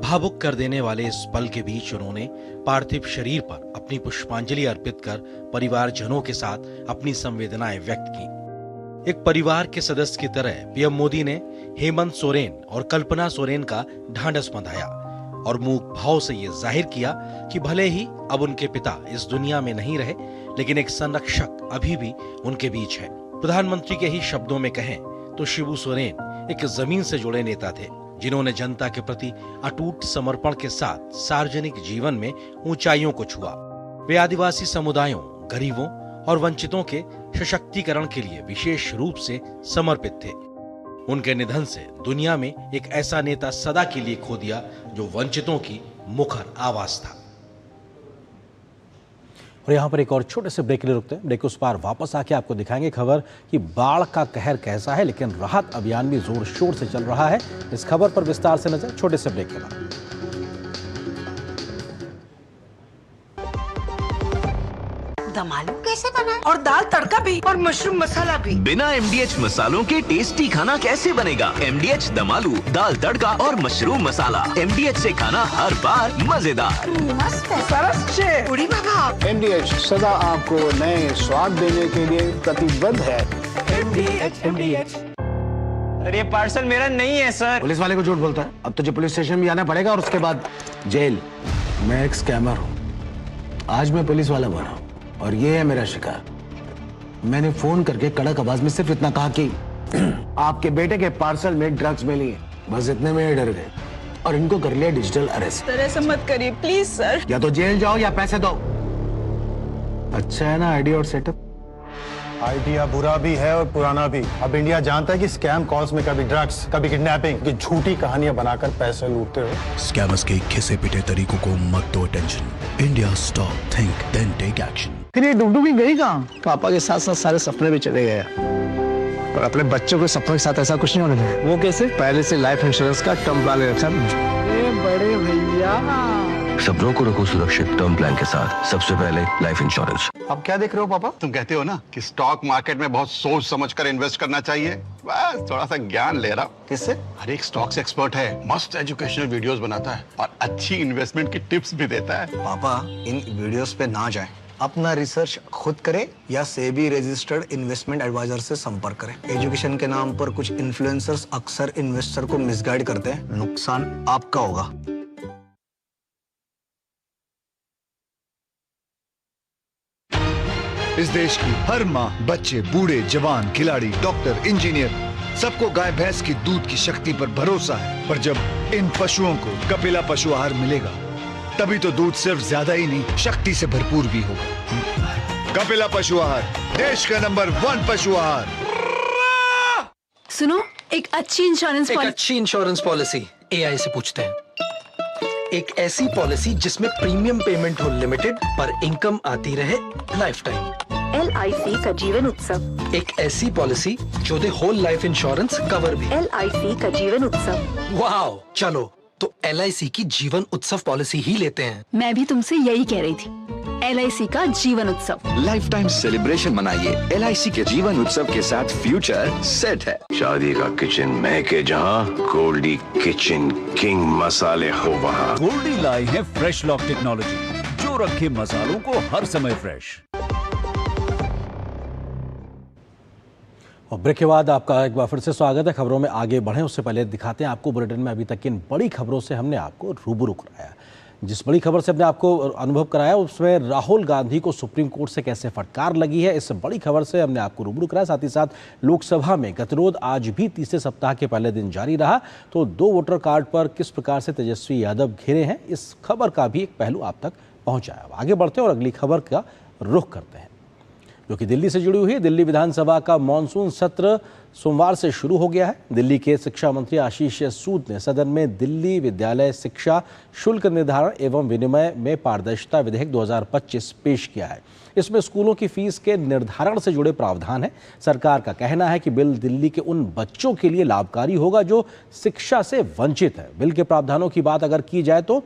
भावुक कर देने वाले इस पल के बीच उन्होंने पार्थिव शरीर पर अपनी पुष्पांजलि अर्पित कर परिवारजनों के साथ अपनी संवेदनाएं व्यक्त की। एक परिवार के सदस्य की तरह पीएम मोदी ने हेमंत सोरेन और कल्पना सोरेन का ढांढस बंधाया और मूक भाव से ये जाहिर किया कि भले ही अब उनके पिता इस दुनिया में नहीं रहे, लेकिन एक संरक्षक अभी भी उनके बीच है। प्रधानमंत्री के ही शब्दों में कहें तो शिबू सोरेन एक जमीन से जुड़े नेता थे, जिन्होंने जनता के प्रति अटूट समर्पण के साथ सार्वजनिक जीवन में ऊंचाइयों को छुआ। वे आदिवासी समुदायों, गरीबों और वंचितों के सशक्तिकरण के लिए विशेष रूप से समर्पित थे। उनके निधन से दुनिया में एक ऐसा नेता सदा के लिए खो दिया जो वंचितों की मुखर आवाज था। और यहाँ पर एक और छोटे से ब्रेक के लिए रुकते हैं। ब्रेक उस पार वापस आके आपको दिखाएंगे खबर कि बाढ़ का कहर कैसा है, लेकिन राहत अभियान भी जोर शोर से चल रहा है। इस खबर पर विस्तार से नजर छोटे से ब्रेक के बाद। दम आलू कैसे बना और दाल तड़का भी और मशरूम मसाला भी। बिना MDH मसालों के टेस्टी खाना कैसे बनेगा? MDH दम आलू, दाल तड़का और मशरूम मसाला। MDH से खाना हर बार मजेदार। मस्त है, सरस छे। उड़ी बाबा। MDH सदा आपको नए स्वाद देने के लिए प्रतिबद्ध है। MDH। अरे ये पार्सल मेरा नहीं है सर। पुलिस वाले को झूठ बोलता है। अब तुझे पुलिस स्टेशन भी आना पड़ेगा और उसके बाद जेल। मैं एक स्कैमर हूँ, आज मैं पुलिस वाला बना हूँ और ये है मेरा शिकार। मैंने फोन करके कड़क आवाज में सिर्फ इतना कहा कि आपके बेटे के पार्सल में ड्रग्स मिली है। बस इतने में डर गए और इनको कर लिया डिजिटल अरेस्ट। सर ऐसा मत करिए प्लीज सर। या तो जेल जाओ या पैसे दो। अच्छा है ना आइडिया और सेटअप? आइडिया बुरा भी है और पुराना भी। अब इंडिया जानता है कि स्कैम कॉल्स में कभी ड्रग्स, कभी किडनैपिंग की झूठी कहानियां बनाकर पैसे लूटते हो। स्कैमर्स के घिसे पिटे तरीकों को मत दो tension. India stop, think then take action. फिर ये डुगडुगी गई कहाँ? पापा के साथ साथ सारे सपने भी चले गए और अपने बच्चों के सपनों के साथ ऐसा कुछ नहीं होने देगा। वो कैसे? पहले से लाइफ इंश्योरेंस का टर्म प्लान ले रखा है। बड़े भैया सपनों को रखो सुरक्षित टर्म प्लान के साथ। सबसे पहले लाइफ इंश्योरेंस। अब क्या देख रहे हो पापा? तुम कहते हो ना कि स्टॉक मार्केट में बहुत सोच समझ कर इन्वेस्ट करना चाहिए, बस थोड़ा सा ज्ञान ले रहा हूँ। किससे? हर एक स्टॉक्स एक्सपर्ट है, मस्त एजुकेशनल वीडियोस बनाता है और अच्छी इन्वेस्टमेंट की टिप्स भी देता है। पापा इन वीडियोस पे ना जाएं, अपना रिसर्च खुद करें या सेबी रजिस्टर्ड इन्वेस्टमेंट एडवाइजर से संपर्क करें। एजुकेशन के नाम पर कुछ इन्फ्लुएंसर्स अक्सर इन्वेस्टर को मिसगाइड करते हैं, नुकसान आपका होगा। इस देश की हर माँ, बच्चे, बूढ़े, जवान, खिलाड़ी, डॉक्टर, इंजीनियर, सबको गाय भैंस की दूध की शक्ति पर भरोसा है। पर जब इन पशुओं को कपिला पशु आहार मिलेगा, तभी तो दूध सिर्फ ज्यादा ही नहीं, शक्ति से भरपूर भी होगा। कपिला पशु आहार, देश का नंबर 1 पशु आहार। सुनो, एक अच्छी इंश्योरेंस पॉलिसी एआई से पूछते हैं। एक ऐसी पॉलिसी जिसमें प्रीमियम पेमेंट हो लिमिटेड पर इनकम आती रहे लाइफ टाइम। LIC का जीवन उत्सव। एक ऐसी पॉलिसी जो दे होल लाइफ इंश्योरेंस कवर भी। LIC का जीवन उत्सव। वाह, चलो तो LIC की जीवन उत्सव पॉलिसी ही लेते हैं। मैं भी तुमसे यही कह रही थी, LIC का जीवन उत्सव। लाइफ टाइम सेलिब्रेशन मनाइए LIC के जीवन उत्सव के साथ, फ्यूचर सेट है। शादी का किचन महके जहाँ, गोल्डी किचन किंग मसाले हो वहाँ। गोल्डी लाई है फ्रेश लॉक टेक्नोलॉजी जो रखे मसालों को हर समय फ्रेश। और ब्रेक के बाद आपका एक बार फिर से स्वागत है। खबरों में आगे बढ़ें उससे पहले दिखाते हैं आपको बुलेटिन में अभी तक किन बड़ी खबरों से हमने आपको रूबरू कराया। जिस बड़ी खबर से हमने आपको अनुभव कराया उसमें राहुल गांधी को सुप्रीम कोर्ट से कैसे फटकार लगी है, इस बड़ी खबर से हमने आपको रूबरू कराया। साथ ही साथ लोकसभा में गतिरोध आज भी तीसरे सप्ताह के पहले दिन जारी रहा, तो 2 वोटर कार्ड पर किस प्रकार से तेजस्वी यादव घिरे हैं, इस खबर का भी एक पहलू आप तक पहुंचा है। आगे बढ़ते हैं और अगली खबर का रुख करते हैं जो कि दिल्ली से जुड़ी हुई है। दिल्ली विधानसभा का मानसून सत्र सोमवार से शुरू हो गया है। दिल्ली के शिक्षा मंत्री आशीष सूद ने सदन में दिल्ली विद्यालय शिक्षा शुल्क निर्धारण एवं विनिमय में पारदर्शिता विधेयक 2025 पेश किया है। इसमें स्कूलों की फीस के निर्धारण से जुड़े प्रावधान है। सरकार का कहना है कि बिल दिल्ली के उन बच्चों के लिए लाभकारी होगा जो शिक्षा से वंचित है। बिल के प्रावधानों की बात अगर की जाए तो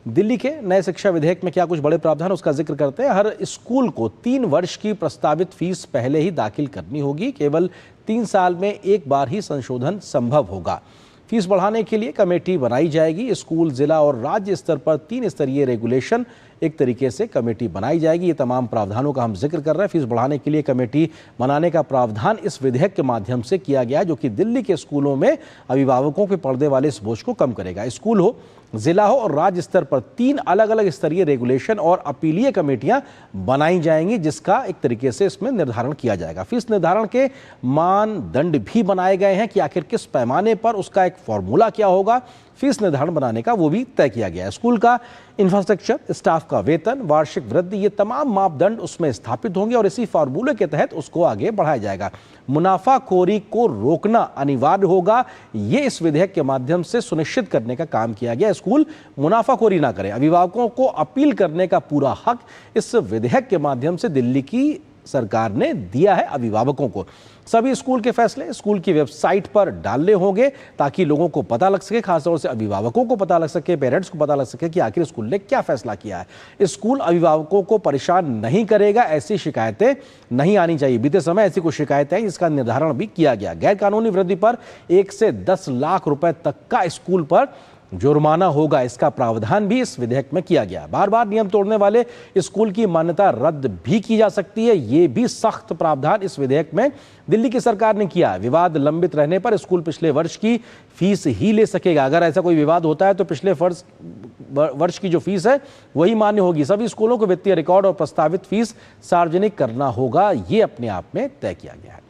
दिल्ली के नए शिक्षा विधेयक में क्या कुछ बड़े प्रावधान उसका जिक्र करते हैं। हर स्कूल को 3 वर्ष की प्रस्तावित फीस पहले ही दाखिल करनी होगी। केवल 3 साल में एक बार ही संशोधन संभव होगा। फीस बढ़ाने के लिए कमेटी बनाई जाएगी। स्कूल, जिला और राज्य स्तर पर 3 स्तरीय रेगुलेशन एक तरीके से कमेटी बनाई जाएगी। ये तमाम प्रावधानों का हम जिक्र कर रहे हैं। फीस बढ़ाने के लिए कमेटी बनाने का प्रावधान इस विधेयक के माध्यम से किया गया है, जो कि दिल्ली के स्कूलों में अभिभावकों के पड़ने वाले इस बोझ को कम करेगा। स्कूल हो, जिला हो और राज्य स्तर पर 3 अलग अलग स्तरीय रेगुलेशन और अपीलीय कमेटियां बनाई जाएंगी, जिसका एक तरीके से इसमें निर्धारण किया जाएगा। फीस निर्धारण के मानदंड भी बनाए गए हैं कि आखिर किस पैमाने पर, उसका एक फॉर्मूला क्या होगा, फीस निर्धारण बनाने का वो भी तय किया गया है। स्कूल का इंफ्रास्ट्रक्चर, स्टाफ का वेतन, वार्षिक वृद्धि, ये तमाम मापदंड उसमें स्थापित होंगे और इसी फार्मूले के तहत उसको आगे बढ़ाया जाएगा। मुनाफाखोरी को रोकना अनिवार्य होगा, ये इस विधेयक के माध्यम से सुनिश्चित करने का काम किया गया। स्कूल मुनाफाखोरी ना करें, अभिभावकों को अपील करने का पूरा हक इस विधेयक के माध्यम से दिल्ली की सरकार ने दिया है अभिभावकों को। सभी स्कूल के फैसले स्कूल की वेबसाइट पर डालने होंगे ताकि लोगों को पता लग सके, खासतौर से अभिभावकों को पता लग सके, पेरेंट्स को पता लग सके कि आखिर स्कूल ने क्या फैसला किया है। स्कूल अभिभावकों को परेशान नहीं करेगा, ऐसी शिकायतें नहीं आनी चाहिए। बीते समय ऐसी कुछ शिकायतें हैं, इसका निर्धारण भी किया गया। गैर कानूनी वृद्धि पर 1 से 10 लाख रुपए तक का स्कूल पर जुर्माना होगा, इसका प्रावधान भी इस विधेयक में किया गया। बार बार नियम तोड़ने वाले स्कूल की मान्यता रद्द भी की जा सकती है, ये भी सख्त प्रावधान इस विधेयक में दिल्ली की सरकार ने किया है। विवाद लंबित रहने पर स्कूल पिछले वर्ष की फीस ही ले सकेगा। अगर ऐसा कोई विवाद होता है तो पिछले वर्ष की जो फीस है वही मान्य होगी। सभी स्कूलों को वित्तीय रिकॉर्ड और प्रस्तावित फीस सार्वजनिक करना होगा, ये अपने आप में तय किया गया है।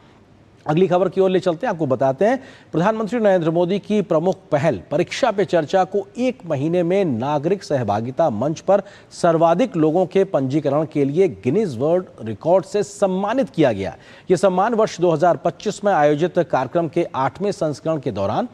अगली खबर की ओर ले चलते हैं, आपको बताते हैं प्रधानमंत्री नरेंद्र मोदी की प्रमुख पहल परीक्षा पे चर्चा को 1 महीने में नागरिक सहभागिता मंच पर सर्वाधिक लोगों के पंजीकरण के लिए गिनीज वर्ल्ड रिकॉर्ड से सम्मानित किया गया। यह सम्मान वर्ष 2025 में आयोजित कार्यक्रम के 8वें संस्करण के दौरान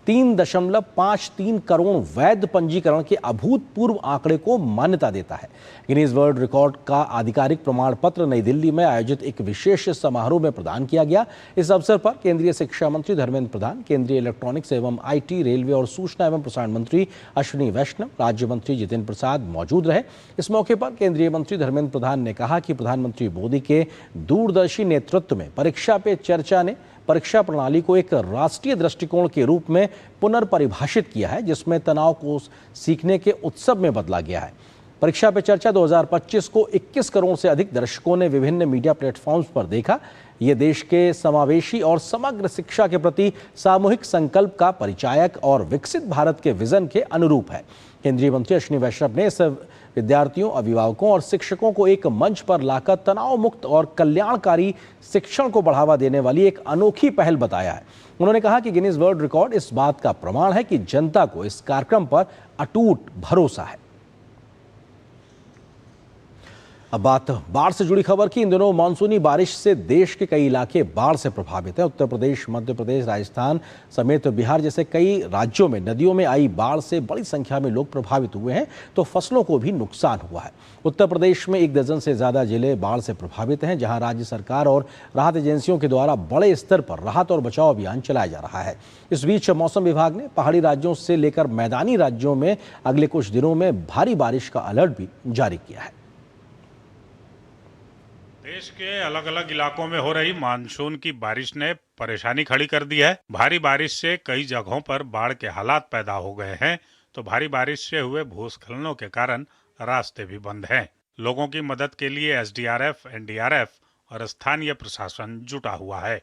3.53 करोड़ वैध पंजीकरण के अभूतपूर्व आंकड़े को मान्यता देता है। गिनीज वर्ल्ड रिकॉर्ड का आधिकारिक प्रमाण पत्र नई दिल्ली में आयोजित एक विशेष समारोह में प्रदान किया गया। इस अवसर पर केंद्रीय शिक्षा मंत्री धर्मेंद्र प्रधान, केंद्रीय इलेक्ट्रॉनिक्स एवं IT, रेलवे और सूचना एवं प्रसारण मंत्री अश्विनी वैष्णव, राज्य मंत्री जितेंद्र प्रसाद मौजूद रहे। इस मौके पर केंद्रीय मंत्री धर्मेंद्र प्रधान ने कहा कि प्रधानमंत्री मोदी के दूरदर्शी नेतृत्व में परीक्षा पे चर्चा ने परीक्षा प्रणाली को एक राष्ट्रीय दृष्टिकोण के रूप में पुनर्परिभाषित किया है, जिसमें तनाव को सीखने के उत्सव में बदला गया है। परीक्षा पे चर्चा 2025 को 21 करोड़ से अधिक दर्शकों ने विभिन्न मीडिया प्लेटफॉर्म्स पर देखा। ये देश के समावेशी और समग्र शिक्षा के प्रति सामूहिक संकल्प का परिचायक और विकसित भारत के विजन के अनुरूप है। केंद्रीय मंत्री अश्विनी वैष्णव ने इस विद्यार्थियों, अभिभावकों और शिक्षकों को एक मंच पर लाकर तनाव मुक्त और कल्याणकारी शिक्षण को बढ़ावा देने वाली एक अनोखी पहल बताया है। उन्होंने कहा कि गिनीज वर्ल्ड रिकॉर्ड इस बात का प्रमाण है कि जनता को इस कार्यक्रम पर अटूट भरोसा है। अब बात बाढ़ से जुड़ी खबर की। इन दिनों मानसूनी बारिश से देश के कई इलाके बाढ़ से प्रभावित हैं। उत्तर प्रदेश, मध्य प्रदेश, राजस्थान समेत बिहार जैसे कई राज्यों में नदियों में आई बाढ़ से बड़ी संख्या में लोग प्रभावित हुए हैं, तो फसलों को भी नुकसान हुआ है। उत्तर प्रदेश में 1 दर्जन से ज्यादा जिले बाढ़ से प्रभावित हैं, जहां राज्य सरकार और राहत एजेंसियों के द्वारा बड़े स्तर पर राहत और बचाव अभियान चलाया जा रहा है। इस बीच मौसम विभाग ने पहाड़ी राज्यों से लेकर मैदानी राज्यों में अगले कुछ दिनों में भारी बारिश का अलर्ट भी जारी किया है। देश के अलग अलग इलाकों में हो रही मानसून की बारिश ने परेशानी खड़ी कर दी है। भारी बारिश से कई जगहों पर बाढ़ के हालात पैदा हो गए हैं, तो भारी बारिश से हुए भूस्खलनों के कारण रास्ते भी बंद हैं। लोगों की मदद के लिए एसडीआरएफ, एनडीआरएफ और स्थानीय प्रशासन जुटा हुआ है।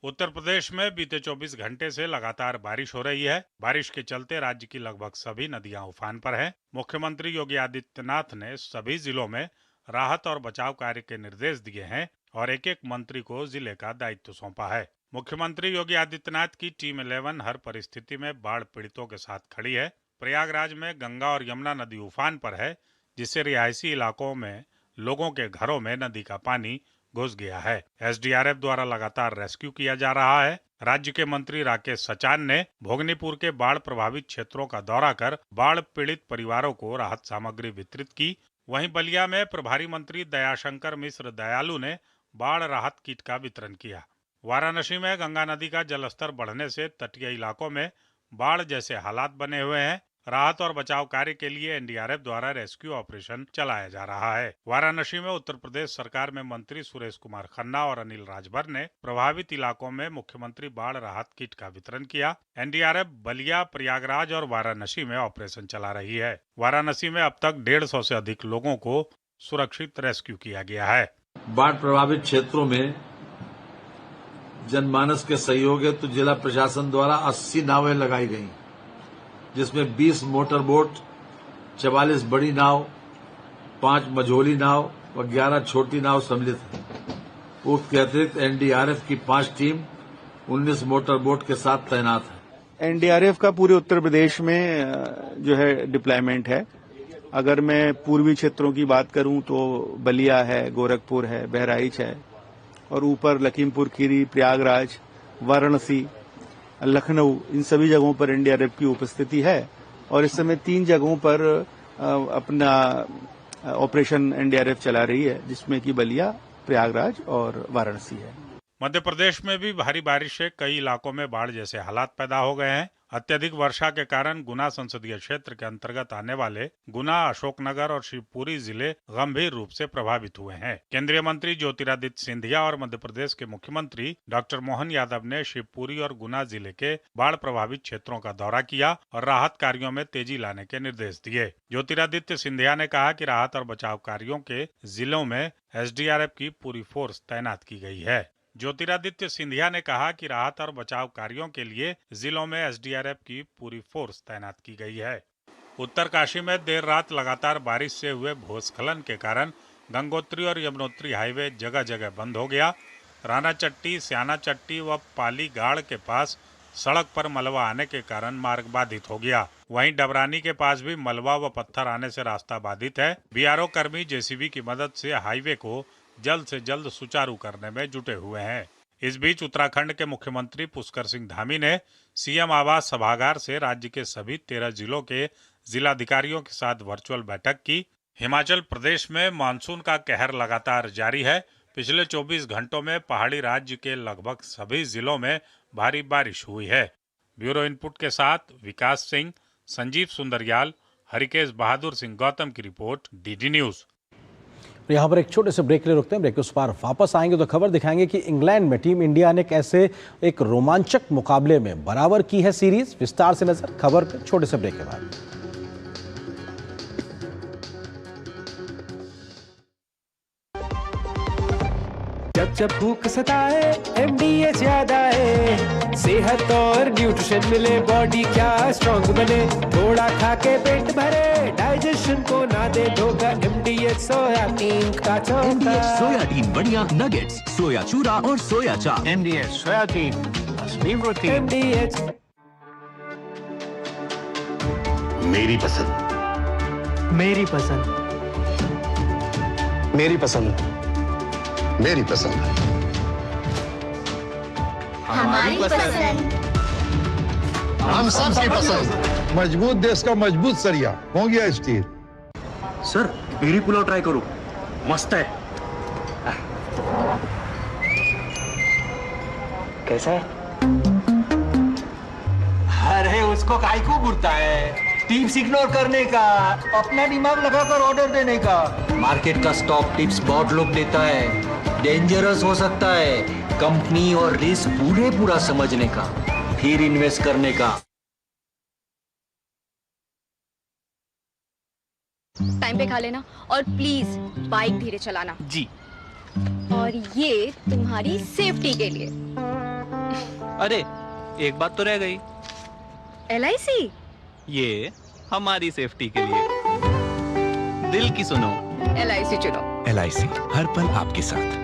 उत्तर प्रदेश में बीते 24 घंटे से लगातार बारिश हो रही है। बारिश के चलते राज्य की लगभग सभी नदियां उफान पर हैं। मुख्यमंत्री योगी आदित्यनाथ ने सभी जिलों में राहत और बचाव कार्य के निर्देश दिए हैं और एक एक मंत्री को जिले का दायित्व सौंपा है। मुख्यमंत्री योगी आदित्यनाथ की टीम 11 हर परिस्थिति में बाढ़ पीड़ितों के साथ खड़ी है। प्रयागराज में गंगा और यमुना नदी उफान पर है, जिससे रिहायशी इलाकों में लोगों के घरों में नदी का पानी घुस गया है। एसडीआरएफ द्वारा लगातार रेस्क्यू किया जा रहा है। राज्य के मंत्री राकेश सचान ने भोगनीपुर के बाढ़ प्रभावित क्षेत्रों का दौरा कर बाढ़ पीड़ित परिवारों को राहत सामग्री वितरित की। वहीं बलिया में प्रभारी मंत्री दयाशंकर मिश्र दयालु ने बाढ़ राहत किट का वितरण किया। वाराणसी में गंगा नदी का जलस्तर बढ़ने से तटीय इलाकों में बाढ़ जैसे हालात बने हुए हैं। राहत और बचाव कार्य के लिए एनडीआरएफ द्वारा रेस्क्यू ऑपरेशन चलाया जा रहा है। वाराणसी में उत्तर प्रदेश सरकार में मंत्री सुरेश कुमार खन्ना और अनिल राजभर ने प्रभावित इलाकों में मुख्यमंत्री बाढ़ राहत किट का वितरण किया। एनडीआरएफ बलिया, प्रयागराज और वाराणसी में ऑपरेशन चला रही है। वाराणसी में अब तक 150 से अधिक लोगों को सुरक्षित रेस्क्यू किया गया है। बाढ़ प्रभावित क्षेत्रों में जनमानस के सहयोग है तो जिला प्रशासन द्वारा 80 नावें लगाई गई, जिसमें 20 मोटर बोट, 44 बड़ी नाव, 5 मझोली नाव व 11 छोटी नाव सम्मिलित है। उक्त के अतिरिक्त एनडीआरएफ की 5 टीम 19 मोटर बोट के साथ तैनात है। एनडीआरएफ का पूरे उत्तर प्रदेश में जो है डिप्लॉयमेंट है। अगर मैं पूर्वी क्षेत्रों की बात करूं तो बलिया है, गोरखपुर है, बहराइच है और ऊपर लखीमपुर खीरी, प्रयागराज, वाराणसी, लखनऊ, इन सभी जगहों पर एनडीआरएफ की उपस्थिति है और इस समय 3 जगहों पर अपना ऑपरेशन एनडीआरएफ चला रही है, जिसमें कि बलिया, प्रयागराज और वाराणसी है। मध्य प्रदेश में भी भारी बारिश से कई इलाकों में बाढ़ जैसे हालात पैदा हो गए हैं। अत्यधिक वर्षा के कारण गुना संसदीय क्षेत्र के अंतर्गत आने वाले गुना, अशोकनगर और शिवपुरी जिले गंभीर रूप से प्रभावित हुए हैं। केंद्रीय मंत्री ज्योतिरादित्य सिंधिया और मध्य प्रदेश के मुख्यमंत्री डॉक्टर मोहन यादव ने शिवपुरी और गुना जिले के बाढ़ प्रभावित क्षेत्रों का दौरा किया और राहत कार्यों में तेजी लाने के निर्देश दिए। ज्योतिरादित्य सिंधिया ने कहा कि राहत और बचाव कार्यों के जिलों में एसडीआरएफ की पूरी फोर्स तैनात की गई है। ज्योतिरादित्य सिंधिया ने कहा कि राहत और बचाव कार्यों के लिए जिलों में एसडीआरएफ की पूरी फोर्स तैनात की गई है। उत्तरकाशी में देर रात लगातार बारिश से हुए भूस्खलन के कारण गंगोत्री और यमुनोत्री हाईवे जगह जगह बंद हो गया। राना चट्टी, स्याना चट्टी व पाली गाड़ के पास सड़क पर मलबा आने के कारण मार्ग बाधित हो गया। वहीं डबरानी के पास भी मलबा व पत्थर आने से रास्ता बाधित है। बीआरओ कर्मी जेसीबी की मदद से हाईवे को जल्द से जल्द सुचारू करने में जुटे हुए हैं। इस बीच उत्तराखंड के मुख्यमंत्री पुष्कर सिंह धामी ने सीएम आवास सभागार से राज्य के सभी 13 जिलों के जिलाधिकारियों के साथ वर्चुअल बैठक की। हिमाचल प्रदेश में मानसून का कहर लगातार जारी है। पिछले 24 घंटों में पहाड़ी राज्य के लगभग सभी जिलों में भारी बारिश हुई है। ब्यूरो इनपुट के साथ विकास सिंह, संजीव सुंदरियाल, हरिकेश बहादुर सिंह गौतम की रिपोर्ट, डीडी न्यूज। यहाँ पर एक छोटे से ब्रेक ले रुकते हैं। ब्रेक के उस पार वापस आएंगे तो खबर दिखाएंगे कि इंग्लैंड में टीम इंडिया ने कैसे एक रोमांचक मुकाबले में बराबर की है सीरीज। विस्तार से नजर खबर पे छोटे से ब्रेक के बाद। जब भूख सताए MDH याद आए, सेहत और न्यूट्रिशन मिले, बॉडी क्या स्ट्रॉन्ग बने, थोड़ा खा के पेट भरे, डाइजेशन को ना दे धोखा, MDH सोयाबीन का चोखा। MDH सोयाबीन बढ़िया नगेट्स, सोया चूरा और सोया चाप। MDH सोयाबीन असली प्रोटीन। MDH मेरी पसंद, मेरी पसंद, मेरी पसंद, मेरी पसंद, हमारी पसंद, हम सबकी पसंद। मजबूत देश का मजबूत सरिया हो गया स्टील। सर मेरी पुलाव ट्राई करो, मस्त है। कैसा है? अरे उसको काहे को बुरता है? टिप्स इग्नोर करने का, अपना दिमाग लगाकर ऑर्डर देने का। मार्केट का स्टॉक टिप्स बहुत लोग देता है, डेंजरस हो सकता है। कंपनी और रिस्क पूरा समझने का, फिर इन्वेस्ट करने का। टाइम पे खा लेना और प्लीज बाइक धीरे चलाना जी। और ये तुम्हारी सेफ्टी के लिए। अरे एक बात तो रह गई, LIC ये हमारी सेफ्टी के लिए। दिल की सुनो, LIC चुनो। LIC हर पल आपके साथ।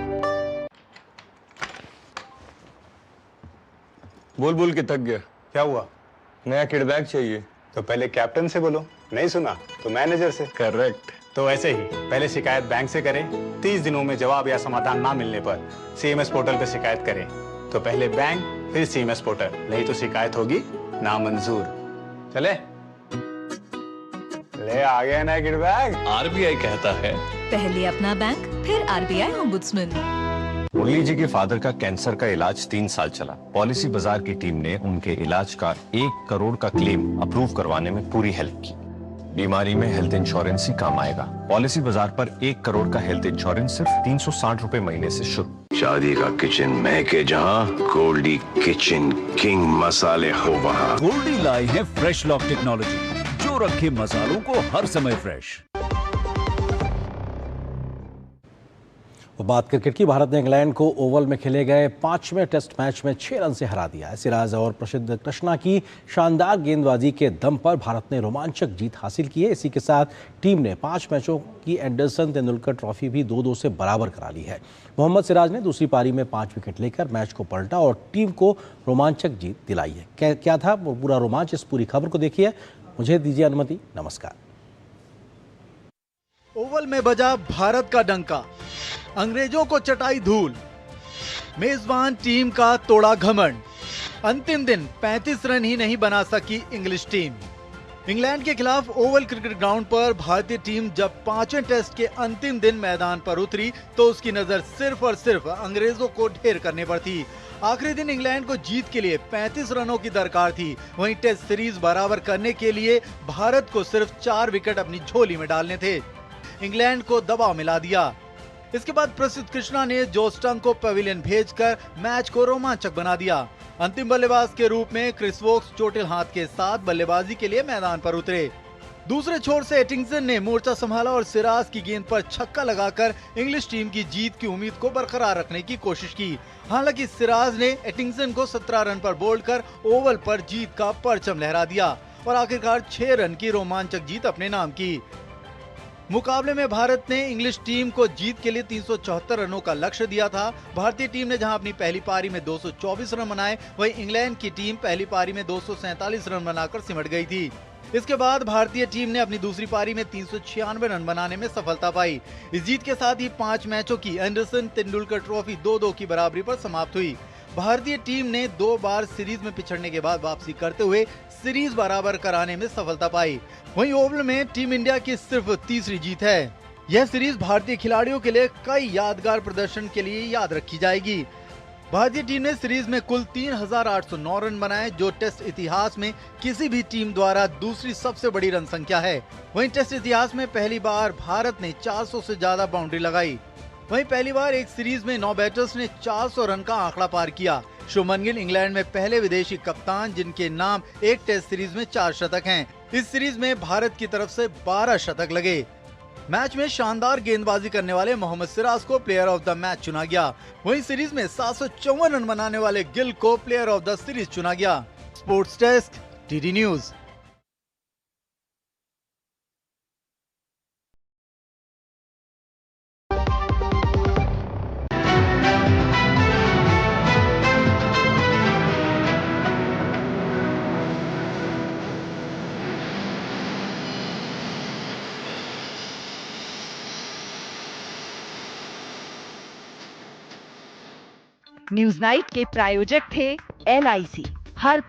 बोल बोल के थक गया। क्या हुआ? नया किड बैग चाहिए। तो पहले कैप्टन से बोलो, नहीं सुना तो मैनेजर से। करेक्ट। तो ऐसे ही पहले शिकायत बैंक से करें, 30 दिनों में जवाब या समाधान ना मिलने पर CMS पोर्टल पे शिकायत करें। तो पहले बैंक फिर CMS पोर्टल, नहीं तो शिकायत होगी नामंजूर। चले ले आ गया ना किड बैग। RBI कहता है पहले अपना बैंक फिर RBI ओम्बुड्समैन। मुरली जी के फादर का कैंसर का इलाज 3 साल चला। पॉलिसी बाजार की टीम ने उनके इलाज का 1 करोड़ का क्लेम अप्रूव करवाने में पूरी हेल्प की। बीमारी में हेल्थ इंश्योरेंस ही काम आएगा। पॉलिसी बाजार पर 1 करोड़ का हेल्थ इंश्योरेंस सिर्फ 360 रुपए महीने से शुरू। शादी का किचन महके जहाँ, गोल्डी किचन किंग मसाले हो वहाँ। गोल्डी लाई है फ्रेश लॉक टेक्नोलॉजी, जो रखे मसालों को हर समय फ्रेश। वो बात क्रिकेट की। भारत ने इंग्लैंड को ओवल में खेले गए 5वें टेस्ट मैच में 6 रन से हरा दिया। सिराज और प्रसिद्ध कृष्णा की शानदार गेंदबाजी के दम पर भारत ने रोमांचक जीत हासिल की है। इसी के साथ टीम ने 5 मैचों की एंडरसन तेंदुलकर ट्रॉफी भी 2-2 से बराबर करा ली है। मोहम्मद सिराज ने दूसरी पारी में 5 विकेट लेकर मैच को पलटा और टीम को रोमांचक जीत दिलाई है। क्या था वो पूरा रोमांच, इस पूरी खबर को देखिए। मुझे दीजिए अनुमति। नमस्कार। ओवल में बजा भारत का डंका, अंग्रेजों को चटाई धूल, मेजबान टीम का तोड़ा घमंड। अंतिम दिन 35 रन ही नहीं बना सकी इंग्लिश टीम। इंग्लैंड के खिलाफ ओवल क्रिकेट ग्राउंड पर भारतीय टीम जब 5वें टेस्ट के अंतिम दिन मैदान पर उतरी तो उसकी नजर सिर्फ और सिर्फ अंग्रेजों को ढेर करने पर थी। आखिरी दिन इंग्लैंड को जीत के लिए 35 रनों की दरकार थी। वहीं टेस्ट सीरीज बराबर करने के लिए भारत को सिर्फ 4 विकेट अपनी झोली में डालने थे। इंग्लैंड को दबाव मिला दिया। इसके बाद प्रसिद्ध कृष्णा ने जोस टंग को पवेलियन भेजकर मैच को रोमांचक बना दिया। अंतिम बल्लेबाज के रूप में क्रिस वोक्स चोटिल हाथ के साथ बल्लेबाजी के लिए मैदान पर उतरे। दूसरे छोर से एटिंगसन ने मोर्चा संभाला और सिराज की गेंद पर छक्का लगाकर इंग्लिश टीम की जीत की उम्मीद को बरकरार रखने की कोशिश की। हालांकि सिराज ने एटिंगसन को 17 रन पर बोल्ड कर ओवल पर जीत का परचम लहरा दिया और आखिरकार 6 रन की रोमांचक जीत अपने नाम की। मुकाबले में भारत ने इंग्लिश टीम को जीत के लिए 374 रनों का लक्ष्य दिया था। भारतीय टीम ने जहां अपनी पहली पारी में 224 रन बनाए, वहीं इंग्लैंड की टीम पहली पारी में 247 रन बनाकर सिमट गई थी। इसके बाद भारतीय टीम ने अपनी दूसरी पारी में 396 रन बनाने में सफलता पाई। इस जीत के साथ ही 5 मैचों की एंडरसन तेंदुलकर ट्रॉफी 2-2 की बराबरी पर समाप्त हुई। भारतीय टीम ने 2 बार सीरीज में पिछड़ने के बाद वापसी करते हुए सीरीज बराबर कराने में सफलता पाई। वहीं ओवल में टीम इंडिया की सिर्फ तीसरी जीत है। यह सीरीज भारतीय खिलाड़ियों के लिए कई यादगार प्रदर्शन के लिए याद रखी जाएगी। भारतीय टीम ने सीरीज में कुल 3809 रन बनाए, जो टेस्ट इतिहास में किसी भी टीम द्वारा दूसरी सबसे बड़ी रन संख्या है। वहीं टेस्ट इतिहास में पहली बार भारत ने 400 से ज्यादा बाउंड्री लगाई। वहीं पहली बार एक सीरीज में 9 बैटर्स ने 400 रन का आंकड़ा पार किया। शुभमन गिल इंग्लैंड में पहले विदेशी कप्तान जिनके नाम एक टेस्ट सीरीज में 4 शतक हैं। इस सीरीज में भारत की तरफ से 12 शतक लगे। मैच में शानदार गेंदबाजी करने वाले मोहम्मद सिराज को प्लेयर ऑफ द मैच चुना गया। वहीं सीरीज में 754 रन बनाने वाले गिल को प्लेयर ऑफ द सीरीज चुना गया। Sports desk, TD news. News night के प्रायोजक थे LIC। हर